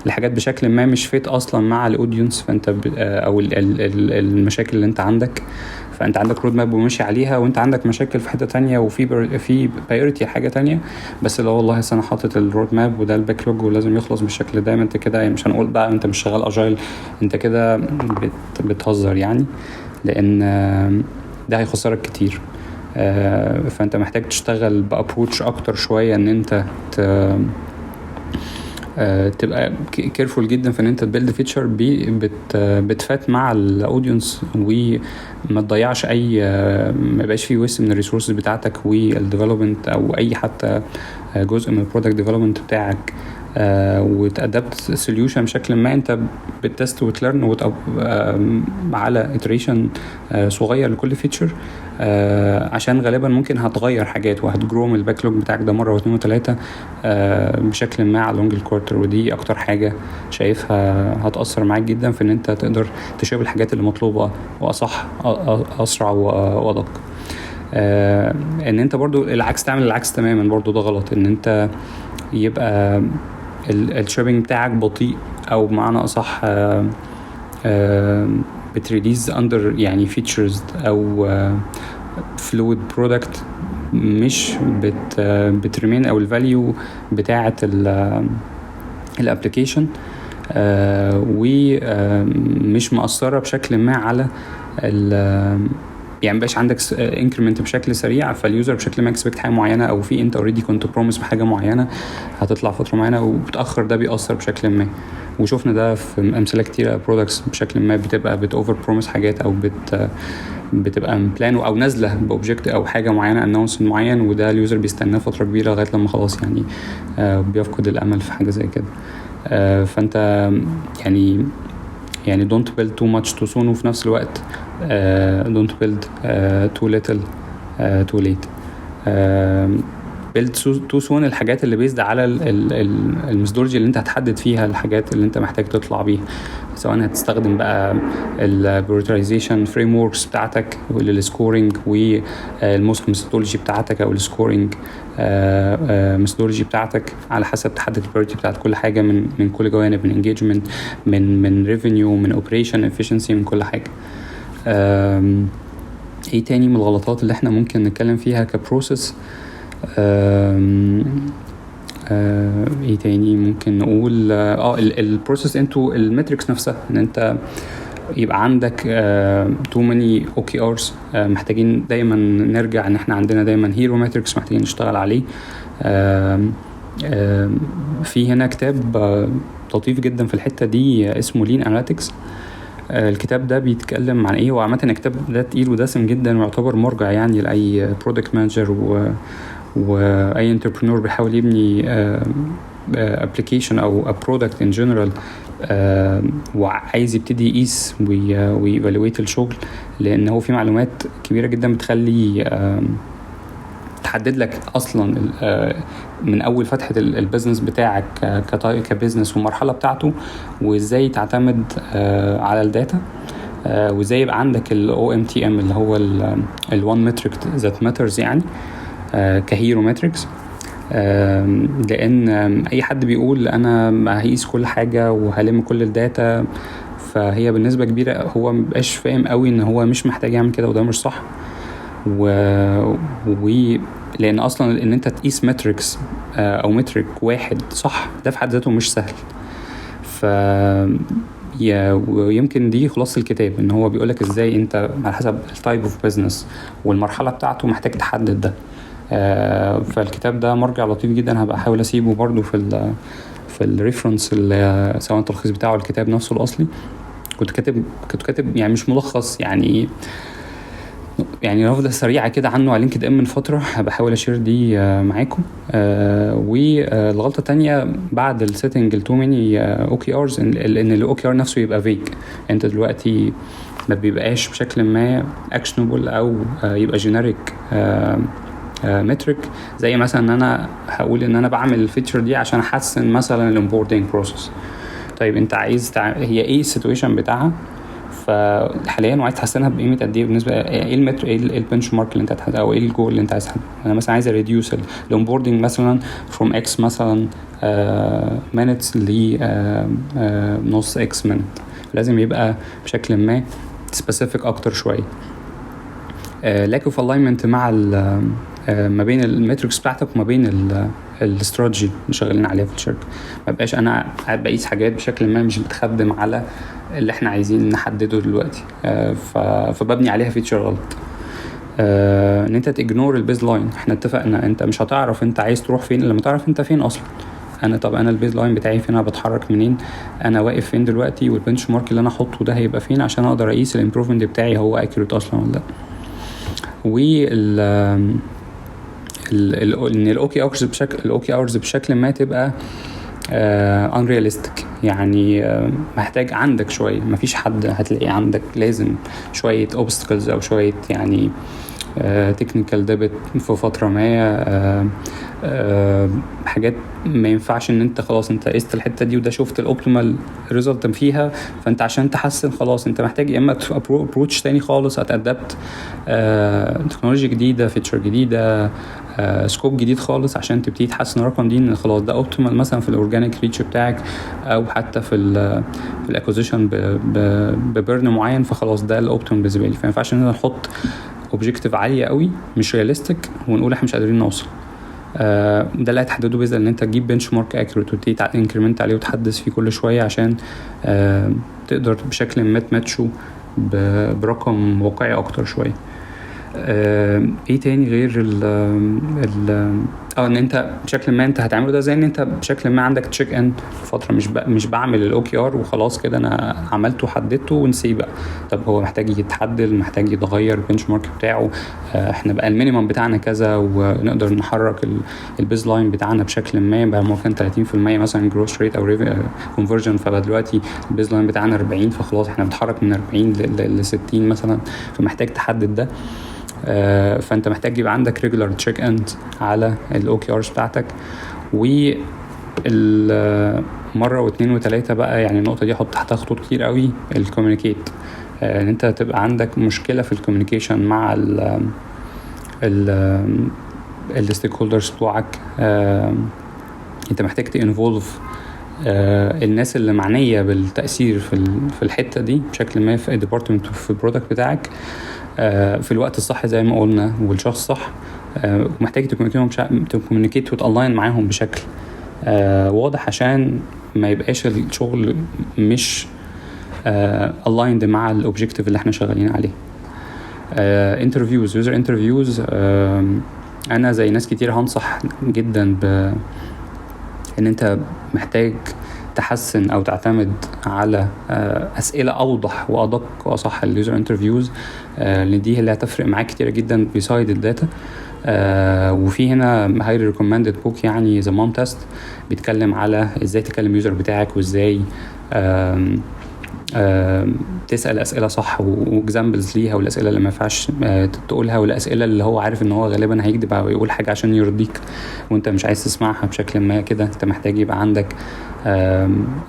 الحاجات بشكل ما مش فيت اصلا مع الاودينس، فانت او المشاكل اللي انت عندك، فانت عندك رود ماب وماشي عليها، وانت عندك مشاكل في حته تانية وفي بايورتي حاجه تانية. بس لو والله انا حاطط الرود ماب وده الباك لوج ولازم يخلص بالشكل ده، انت كده يعني مش هنقول بقى انت مش شغال اجايل، انت كده بتهزر يعني، لان ده هيخسرك كتير. فانت محتاج تشتغل بابروتش اكتر شويه، ان انت تبقى كيرفول جدا في ان انت تبيلد فيتشر بتفات مع الاودينس، وما تضيعش اي ما يبقاش فيه ويست من الريسورسز بتاعتك والديفلوبمنت او اي حتى جزء من البرودكت ديفلوبمنت بتاعك، وتأدبت سوليوشن بشكل ما انت بتست وتلرن على اتريشن صغير لكل فيتشر، عشان غالبا ممكن هتغير حاجات وهتجرو من الباك لوج بتاعك ده مره واثنين وثلاثه بشكل ما على لونج الكوارتر. ودي اكتر حاجه شايفها هتأثر معاك جدا في ان انت تقدر تشوف الحاجات اللي مطلوبه واصح اسرع وادق. ان انت برضو العكس، تعمل العكس تماما برضو ده غلط، ان انت يبقى الشوبينج بتاعك بطيء، او بمعنى اصح بتريليز اندر يعني فيتشرز او فلويد برودكت، مش بترمين او الفاليو بتاعه الابلكيشن، ومش مؤثره بشكل ما على يعني مبقاش عندك انكريمنت بشكل سريع، فاليوزر بشكل ما اكسبكت حاجه معينه، او في انت اوريدي كنت بروميس بحاجه معينه هتطلع فتره معينه وبتاخر، ده بيأثر بشكل ما. وشوفنا ده في امثله كتيره برودكتس بشكل ما بتبقى بتوفر بروميس حاجات، او بتبقى بلان او نازله باوبجكت او حاجه معينه انونس معين، وده اليوزر بيستناه فتره كبيره لغايه لما خلاص يعني بيفقد الامل في حاجه زي كده. فانت يعني don't build too much too soon، وفي نفس الوقت don't build too little too late. build too soon الحاجات اللي بيزد على الميثودولوجي اللي انت هتحدد فيها الحاجات اللي انت محتاج تطلع بيها، سواء هتستخدم بقى البريورتايزيشن فريم وركس بتاعتك للسكورينج، والموست ميثودولوجي بتاعتك او السكورينج ميثودولوجي بتاعتك، على حسب تحدد البريورتي بتاعت كل حاجه من كل جوانب، من انجيجمنت، من ريفينيو، من اوبريشن افيشنسي، من كل حاجه. ايه تاني من الغلطات اللي احنا ممكن نتكلم فيها كبروسيس؟ ايه تاني ممكن نقول؟ البروسيس انتو المتريكس نفسها، ان انت يبقى عندك too many OKRs. محتاجين دايما نرجع ان احنا عندنا دايما هيرو ماتريكس محتاجين نشتغل عليه. في هنا كتاب لطيف جدا في الحتة دي اسمه Lean Analytics. الكتاب ده بيتكلم عن ايه؟ وعامة الكتاب ده تقيل ودسم جدا ويعتبر مرجع يعني لأي برودكت مانجر واي انتربرنور بيحاول يبني ابلكيشن او برودكت ان جنرال، وعايز يبتدي يقيس ويفالويت الشغل، لان هو في معلومات كبيره جدا بتخلي تحدد لك اصلا من اول فتحه البيزنس بتاعك كبزنس والمرحله بتاعته، وازاي تعتمد على الداتا، وازاي يبقى عندك ال OMTM اللي هو ال one metric that matters يعني كهيرو ماتريكس. لان اي حد بيقول انا هقيس كل حاجه وهلم كل الداتا، فهي بالنسبه كبيره هو مبقاش فاهم قوي ان هو مش محتاج يعمل كده، وده مش صح. لان اصلا ان انت تقيس ماتريكس او مترك واحد صح ده في حد ذاته مش سهل. ويمكن دي خلاص الكتاب، ان هو بيقولك ازاي انت على حسب التايب اوف بزنس والمرحله بتاعته محتاج تحدد ده. فالكتاب ده مرجع لطيف جدا، هبقى احاول اسيبه برضو في الريفرنس سواء التلخيص بتاعه الكتاب نفسه الاصلي. كنت كاتب يعني مش ملخص، يعني نبذه سريعه كده عنه على لينكد ان من فتره، بحاول اشير دي معاكم. والغلطه الثانيه بعد السيتنج التو ماني OKRs ان ال OKR نفسه يبقى فيج. انت دلوقتي ما بيبقاش بشكل ما اكشنبل او يبقى جينيريك مترك، زي مثلا ان انا هقول ان انا بعمل الفيتشر دي عشان احسن مثلا الامبوردنج بروسيس. طيب انت عايز هي ايه السيتويشن بتاعها فحاليا، وعايز تحسنها بقيمه قد ايه؟ بالنسبه ايه المتر، ايه البنش مارك اللي انت هتحدد، او ايه الجول اللي انت عايز تحدده؟ انا مثلا عايز ريديوس الامبوردنج مثلا from x مثلا minutes ل نص x minute، لازم يبقى بشكل ما سبيسيفيك اكتر شويه. lack of alignment مع ما بين الماتريكس بتاعتك وما بين الاستراتيجي اللي شغالين عليها في الشركه. ما بقاش انا قاعد بقيس حاجات بشكل ما مش بتخدم على اللي احنا عايزين نحدده دلوقتي، فببني عليها فيتشر غلط. ان انت تجنور البيز لاين. احنا اتفقنا انت مش هتعرف انت عايز تروح فين لما تعرف انت فين اصلا. انا البيز لاين بتاعي فين، انا بتحرك منين، انا واقف فين دلوقتي، والبنش مارك اللي انا احطه ده هيبقى فين عشان اقدر اقيس الامبروفمنت بتاعي هو اكيوريت اصلا ولا لا. ان الاوكي بشكل ما تبقى unrealistic، يعني محتاج عندك شويه، مفيش حد هتلاقي عندك، لازم شويه obstacles او شويه يعني technical debit في فتره ما، حاجات ما ينفعش ان انت خلاص انت قست الحته دي وده شفت الاوبتيمال ريزلت فيها، فانت عشان تحسن خلاص انت محتاج يا اما ابروتش تاني خالص، هتادبت تكنولوجيا جديده، فيتشر جديده، سكوب جديد خالص عشان تبتدي تحسن الرقم دي، ان خلاص ده اوبتيمال مثلا في الاورجانيك ريتش بتاعك، او حتى في الاكوزيشن ببرن معين، فخلاص ده الاوبتيمال بالنسبه لي. فما ينفعش ان احنا نحط اوبجكتيف عاليه قوي مش رياليستيك ونقول احنا مش قادرين نوصل. ده اللي هتحدده باذن ان انت تجيب بنش مارك اكيوريت وتبتدي انكريمنت عليه وتحدث فيه كل شويه عشان تقدر بشكل ما تماتشه برقم واقعي اكتر شويه. ايه تاني غير ان انت بشكل ما انت هتعمله ده، زي ان انت بشكل ما عندك تشيك ان فتره، مش بعمل الاوكي ار وخلاص كده انا عملته وحددته ونسيه بقى. طب هو محتاج يتعدل، محتاج يتغير البنش مارك بتاعه، احنا بقى المينيمم بتاعنا كذا ونقدر نحرك البيز لاين بتاعنا بشكل ما، بقى ممكن 30% مثلا جروث ريت او كونفرجن، فبقى دلوقتي البيز لاين بتاعنا 40، فخلاص احنا بنتحرك من 40 ل 60 مثلا، فمحتاج تحدد ده. فانت محتاج يبقى عندك ريجولار تشيك اند على الاوكي ارز بتاعتك. مره واثنين وثلاثه بقى، يعني النقطه دي حط تحتها خطوط كتير قوي، الكوميونيكيت، ان انت تبقى عندك مشكله في الكوميونيكيشن مع الستيك هولدرز بتوعك. انت محتاج تانفولف الناس اللي معنيه بالتاثير في الحته دي بشكل ما في الديبارتمنت في البرودكت بتاعك في الوقت الصح زي ما قلنا والشخص الصح، ومحتاج تكوميونيكيت وتالاين معاهم بشكل واضح عشان ما يبقاش الشغل مش aligned مع الاوبجيكتيف اللي احنا شغالين عليه. انترفيوز، يوزر انترفيوز، انا زي ناس كتير هنصح جدا ان انت محتاج تحسن او تعتمد على اسئله اوضح وادق واصح اليوزر انترفيوز، لان دي اللي هتفرق معاك كتير جدا بيسايد الداتا. وفي هنا هايلي ريكومندد بوك يعني ذا مام تيست بيتكلم على ازاي تكلم اليوزر بتاعك وازاي تسأل أسئلة صح واكزامبلز ليها، والأسئلة اللي ما ينفعش تقولها، والأسئلة اللي هو عارف ان هو غالبا هيكذب او يقول حاجة عشان يرضيك وانت مش عايز تسمعها بشكل ما كده. انت محتاج يبقى عندك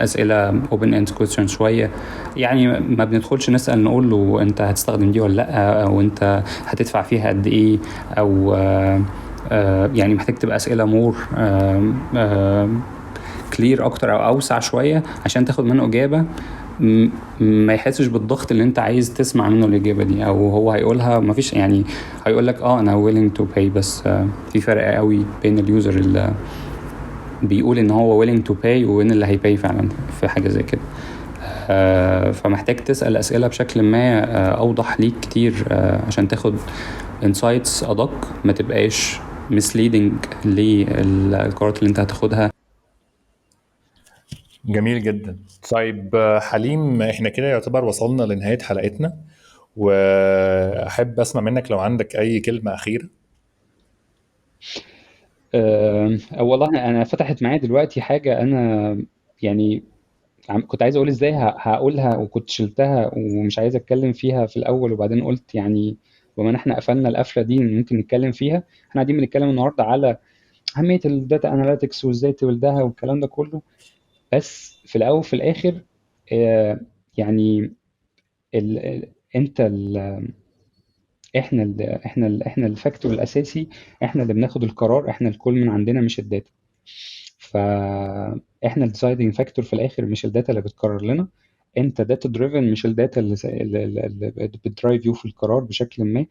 أسئلة open end question شوية، يعني ما بندخلش نسأل نقول له انت هتستخدم دي ولا لا، او انت هتدفع فيها قد ايه، او يعني محتاج تبقى أسئلة مور كلير اكتر او اوسع شوية عشان تاخد منه اجابة ما يحسش بالضغط اللي انت عايز تسمع منه الاجابه دي، او هو هيقولها ما فيش يعني هيقول لك انا willing to pay، بس في فرق قوي بين اليوزر اللي بيقول ان هو willing to pay وبين اللي هيباي فعلا في حاجه زي كده. فمحتاج تسال اسئله بشكل ما اوضح ليك كتير عشان تاخد insights ادق، ما تبقاش misleading للقرارات اللي انت هتاخدها. جميل جدا. طيب حليم، احنا كده يعتبر وصلنا لنهاية حلقتنا، وأحب أسمع منك لو عندك أي كلمة أخيرة. والله أنا فتحت معايا دلوقتي حاجة أنا يعني كنت عايز أقول إزاي هقولها وكنت شلتها ومش عايز أتكلم فيها في الأول، وبعدين قلت يعني بما إن إحنا قفلنا القفلة دي ممكن نتكلم فيها. إحنا قاعدين بنتكلم النهاردة على أهمية الداتا أناليتكس وإزاي تولدها والكلام ده كله، بس في الأول وفي الآخر يعني أنت احنا الفاكتور الاساسي، احنا اللي بناخد القرار، احنا الكل من عندنا مش الداتا. فاحنا الديسايدنج فاكتور في الاخر، مش الداتا اللي بتقرر لنا. انت داتا دريفن، مش الداتا اللي بتدرايف يو في القرار بشكل ما.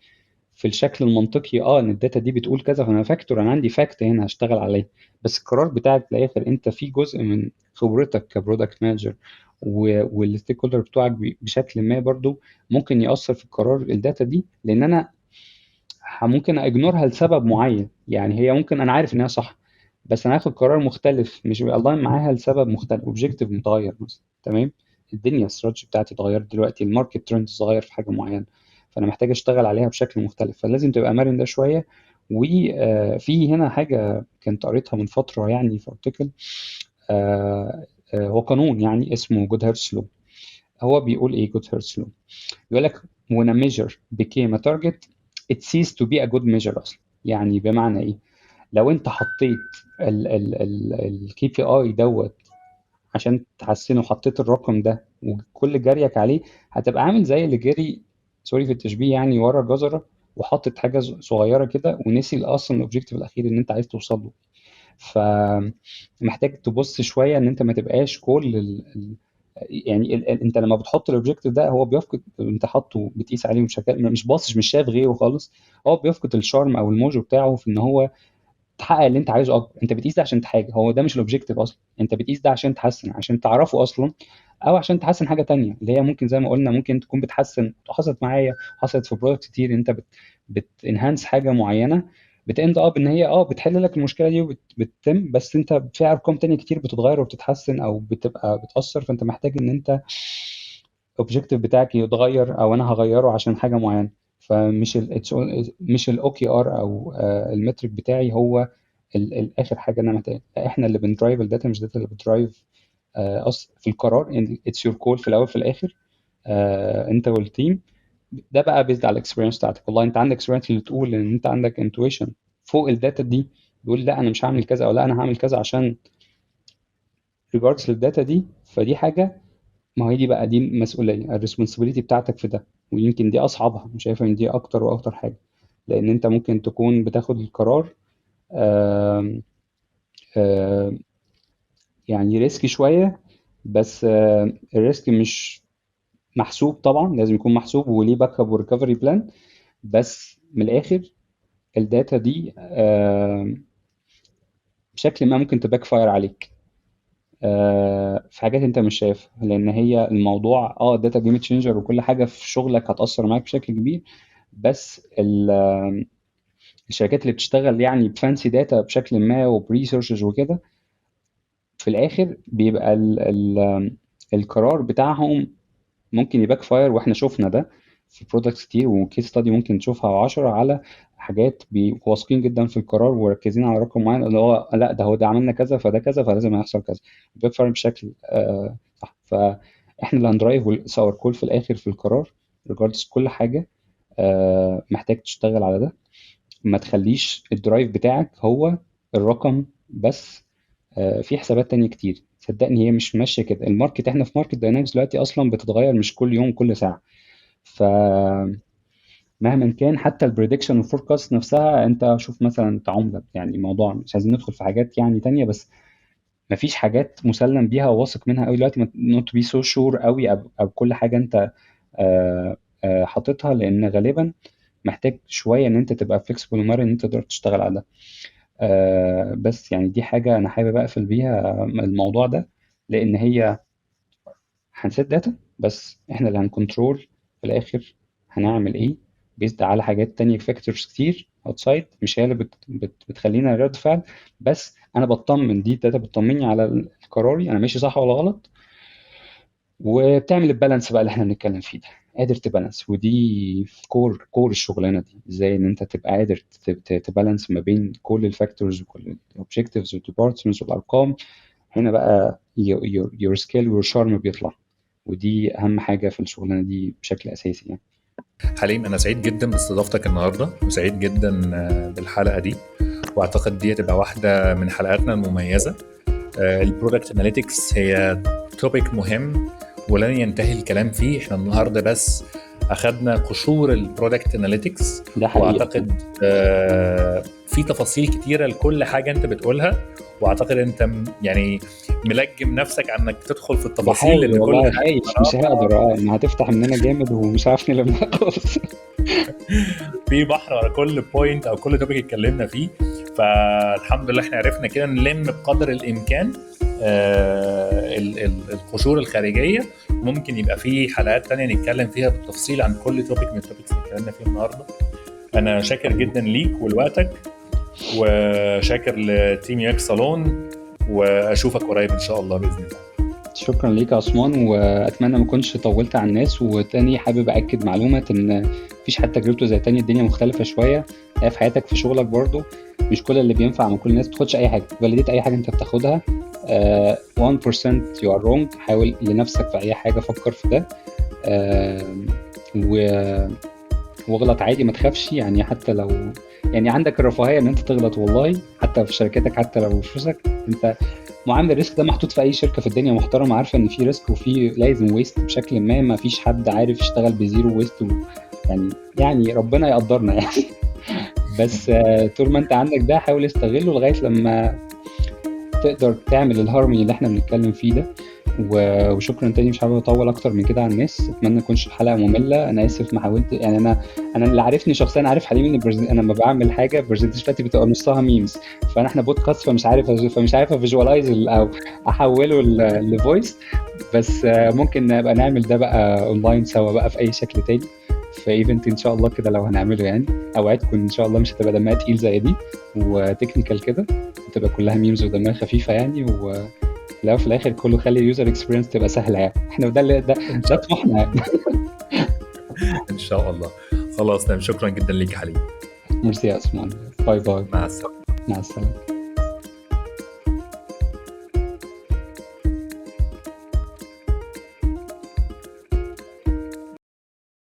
في الشكل المنطقي ان الداتا دي بتقول كذا، فانا فاكتور، انا عندي فاكت هنا هشتغل عليه. بس القرار بتاعك في الاخر انت في جزء من خبرتك كبرودكت مانجر والستيك هولدر بتوعك بشكل ما برضو ممكن يأثر في القرار الداتا دي، لان انا ممكن اجنورها لسبب معين. يعني هي ممكن انا عارف ان هي صح، بس انا هاخد قرار مختلف مش بيلاين معاها لسبب مختلف، اوبجيكتيف متغير مثلا. تمام، الدنيا الاستراتيجي بتاعتي اتغيرت دلوقتي، الماركت ترند اتغير في حاجه معينه، فانا محتاج اشتغل عليها بشكل مختلف، فلازم تبقى مرن ده شويه. وفي هنا حاجه كنت قريتها من فتره يعني في ارتكل، هو قانون يعني اسمه جود هيرتز لو. هو بيقول ايه جود هيرتز لو؟ بيقول لك when a measure became a target it ceased to be a good measure اصلا. يعني بمعنى ايه؟ لو انت حطيت الكي بي اي دوت عشان تحسنه، حطيت الرقم ده وكل جريك عليه، هتبقى عامل زي اللي جري، سوري في التشبيه يعني، ورا جزرة وحطت حاجة صغيرة كده ونسي اصلا الاوبجيكتيف الاخير اللي انت عايز توصل له. فمحتاج تبص شوية ان انت ما تبقاش كل يعني انت لما بتحط الاوبجيكتيف ده هو بيفقد، انت حاطه بتقيس عليه مش باصص، مش شايف غيره خالص، هو بيفقد الشارم او الموجو بتاعه في ان هو تحقق اللي انت عايزه اكتر. انت بتقيس ده عشان حاجه، هو ده مش الاوبجيكتيف اصلا، انت بتقيس ده عشان تحسن، عشان تعرفه اصلا، او عشان تحسن حاجه تانية اللي هي ممكن زي ما قلنا ممكن تكون بتحسن. حصلت معايا، حصلت في برودكت كتير، انت بتنهانس حاجه معينه، بتاند اب ان هي بتحل لك المشكله دي وبتتم، بس انت في ارقام تانية كتير بتتغير وبتتحسن او بتبقى بتاثر، فانت محتاج ان انت الاوبجيكتيف بتاعك يتغير، او انا هغيره عشان حاجه معينه. فمش مش الاو كي ار او المترك بتاعي هو الاخر حاجه انا محتاج. احنا اللي بندرايف الداتا، مش الداتا اللي بتدرايف في القرار. يعني اتس يور كول في الاول في الاخر، انت والتيم. ده بقى بيزد على الاكسبيرينس بتاعتك. والله انت عندك اكسبيرينس اللي تقول ان انت عندك انتويشن فوق الداتا دي، بيقول لا انا مش هعمل كذا، او لا انا هعمل كذا عشان ريجاردز للداتا دي. فدي حاجه، ما هي دي بقى دي المسؤوليه، الريسبونسبيلتي بتاعتك في ده، ويمكن دي اصعبها. مش شايفها ان دي اكتر واكتر حاجه، لان انت ممكن تكون بتاخد القرار آم، آم، يعني ريسكي شويه، بس الريسك مش محسوب طبعا، لازم يكون محسوب وليه باك اب وريكفري بلان. بس من الاخر الداتا دي بشكل ما ممكن تباك فاير عليك في حاجات انت مش شايفها، لان هي الموضوع الداتا جيم تشينجر وكل حاجه في شغلك هتاثر معاك بشكل كبير. بس الشركات اللي بتشتغل يعني بفانسي داتا بشكل ما وبريسيرشز وكده، في الاخر بيبقى القرار بتاعهم ممكن يباك فاير. واحنا شفنا ده في برودكتس كتير، وكيس ستادي ممكن تشوفها 10 على حاجات بيبقوا واثقين جدا في القرار وركزين على رقم معين، اللي هو لا ده هو ده عملنا كذا فده كذا فلازم هيحصل كذا، بيباك فاير بشكل صح. فاحنا اللي هندرايف اور كول في الاخر في القرار ريجاردز كل حاجه. محتاج تشتغل على ده، ما تخليش الدرايف بتاعك هو الرقم بس. في حسابات تانية كتير، صدقني هي مش ماشيه كده. الماركت، احنا في ماركت داينامكس دلوقتي اصلا بتتغير، مش كل يوم كل ساعه. فمهما كان حتى البريدكشن والفوركاست نفسها، انت شوف مثلا انت عمله، يعني الموضوع مش عايزين ندخل في حاجات يعني تانية، بس مفيش حاجات مسلم بيها وواثق منها قوي دلوقتي، نوت بي سو شور قوي او كل حاجه انت حاططها، لان غالبا محتاج شويه ان انت تبقى فليكسبل ومرن ان انت تقدر تشتغل على ده. بس يعني دي حاجة أنا حابب أقفل بيها الموضوع ده، لأن هي هنسيت داتا بس إحنا اللي هنكنترول في الآخر هنعمل إيه بيزد على حاجات تانية فاكتورز كتير اوتسايد، مش هي اللي بتخلينا رد فعل. بس أنا بطمن، دي الداتا بتطمني على قراري أنا ماشي صح ولا غلط، وبتعمل البالانس بقى اللي احنا بنتكلم فيه ده، قادر تبالانس. ودي كور الشغلانه دي، ازاي ان انت تبقى قادر تبالانس ما بين كل الفاكتورز وكل الاوبجكتيفز والديبارتمنتس والارقام. هنا بقى يور سكيل ويور شارم بيطلع، ودي اهم حاجه في الشغلانه دي بشكل اساسي يعني. حليم، انا سعيد جدا باستضافتك النهارده، وسعيد جدا بالحلقه دي، واعتقد دي هتبقى واحده من حلقاتنا المميزه. البرودكت اناليتكس هي توبيك مهم ولن ينتهي الكلام فيه. احنا النهارده بس اخذنا قشور البرودكت اناليتكس، ده حقيقي. واعتقد في تفاصيل كتيره لكل حاجه انت بتقولها، واعتقد انت يعني ملجم نفسك عنك تدخل في التفاصيل، لان كل والله حاجه مش هقدر ان هتفتح مننا جامد ومش عارف نلم خالص. في بحر على كل بوينت او كل توبيك اتكلمنا فيه. فالحمد لله احنا عرفنا كده نلم بقدر الامكان القشور الخارجيه. ممكن يبقى في حلقات تانية نتكلم فيها بالتفصيل عن كل توبيك من التوبيكس اللي اتكلمنا فيه النهارده. انا شاكر جدا ليك ولوقتك، وشاكر لتيم يو اكس صالون، واشوفك قريب ان شاء الله باذن الله. شكرا ليك يا عثمان، واتمنى ما كنتش طولت على الناس. وتاني حابب اكد معلومه ان مفيش حد تجربته زي تاني، الدنيا مختلفه شويه في حياتك في شغلك برضو، مش كل اللي بينفع مع كل الناس. تاخدش اي حاجه فاليديت اي حاجه انت بتاخدها 1% you are wrong. حاول لنفسك في اي حاجه، فكر في ده واغلط عادي، ما تخافش يعني. حتى لو يعني عندك الرفاهيه ان انت تغلط والله، حتى في شركتك، حتى لو فلوسك انت معامل الريسك ده محطوط في اي شركه في الدنيا محترمه، عارفه ان في ريسك وفي لازم ويست بشكل ما فيش حد عارف يشتغل بزيرو ويست يعني ربنا يقدرنا يعني. بس طول ما انت عندك ده حاول استغله لغايه لما تقدر تعمل الهارموني اللي احنا بنتكلم فيه ده. وشكرا تاني، مش حابب اطول اكتر من كده على الناس، اتمنى ما تكونش الحلقه ممله. انا اسف ما حاولت يعني. انا اللي عارفني شخصيا عارف حليم ان انا لما بعمل حاجه برزنتيشن بتاعتي بتبقى نصها ميمز، فاحنا بودكاست فمش عارف افيجوالايز او احوله لفويس. بس ممكن نبقى نعمل ده بقى اونلاين سوا بقى في اي شكل تاني في ايفنت ان شاء الله كده لو هنعمله يعني. اوعدكم ان شاء الله مش هتبقى دمها تقيل زي دي وتكنيكال كده، هتبقى كلها ميمز ودمها خفيفه يعني. لا في الاخر كله خلي اليوزر اكسبيرينس تبقى سهله يعني. احنا ده طموحنا يعني. ان شاء الله. خلاص تمام، شكرا جدا ليك يا حليم. ميرسي يا عثمان، باي باي. مع السلامه. مع السلامه.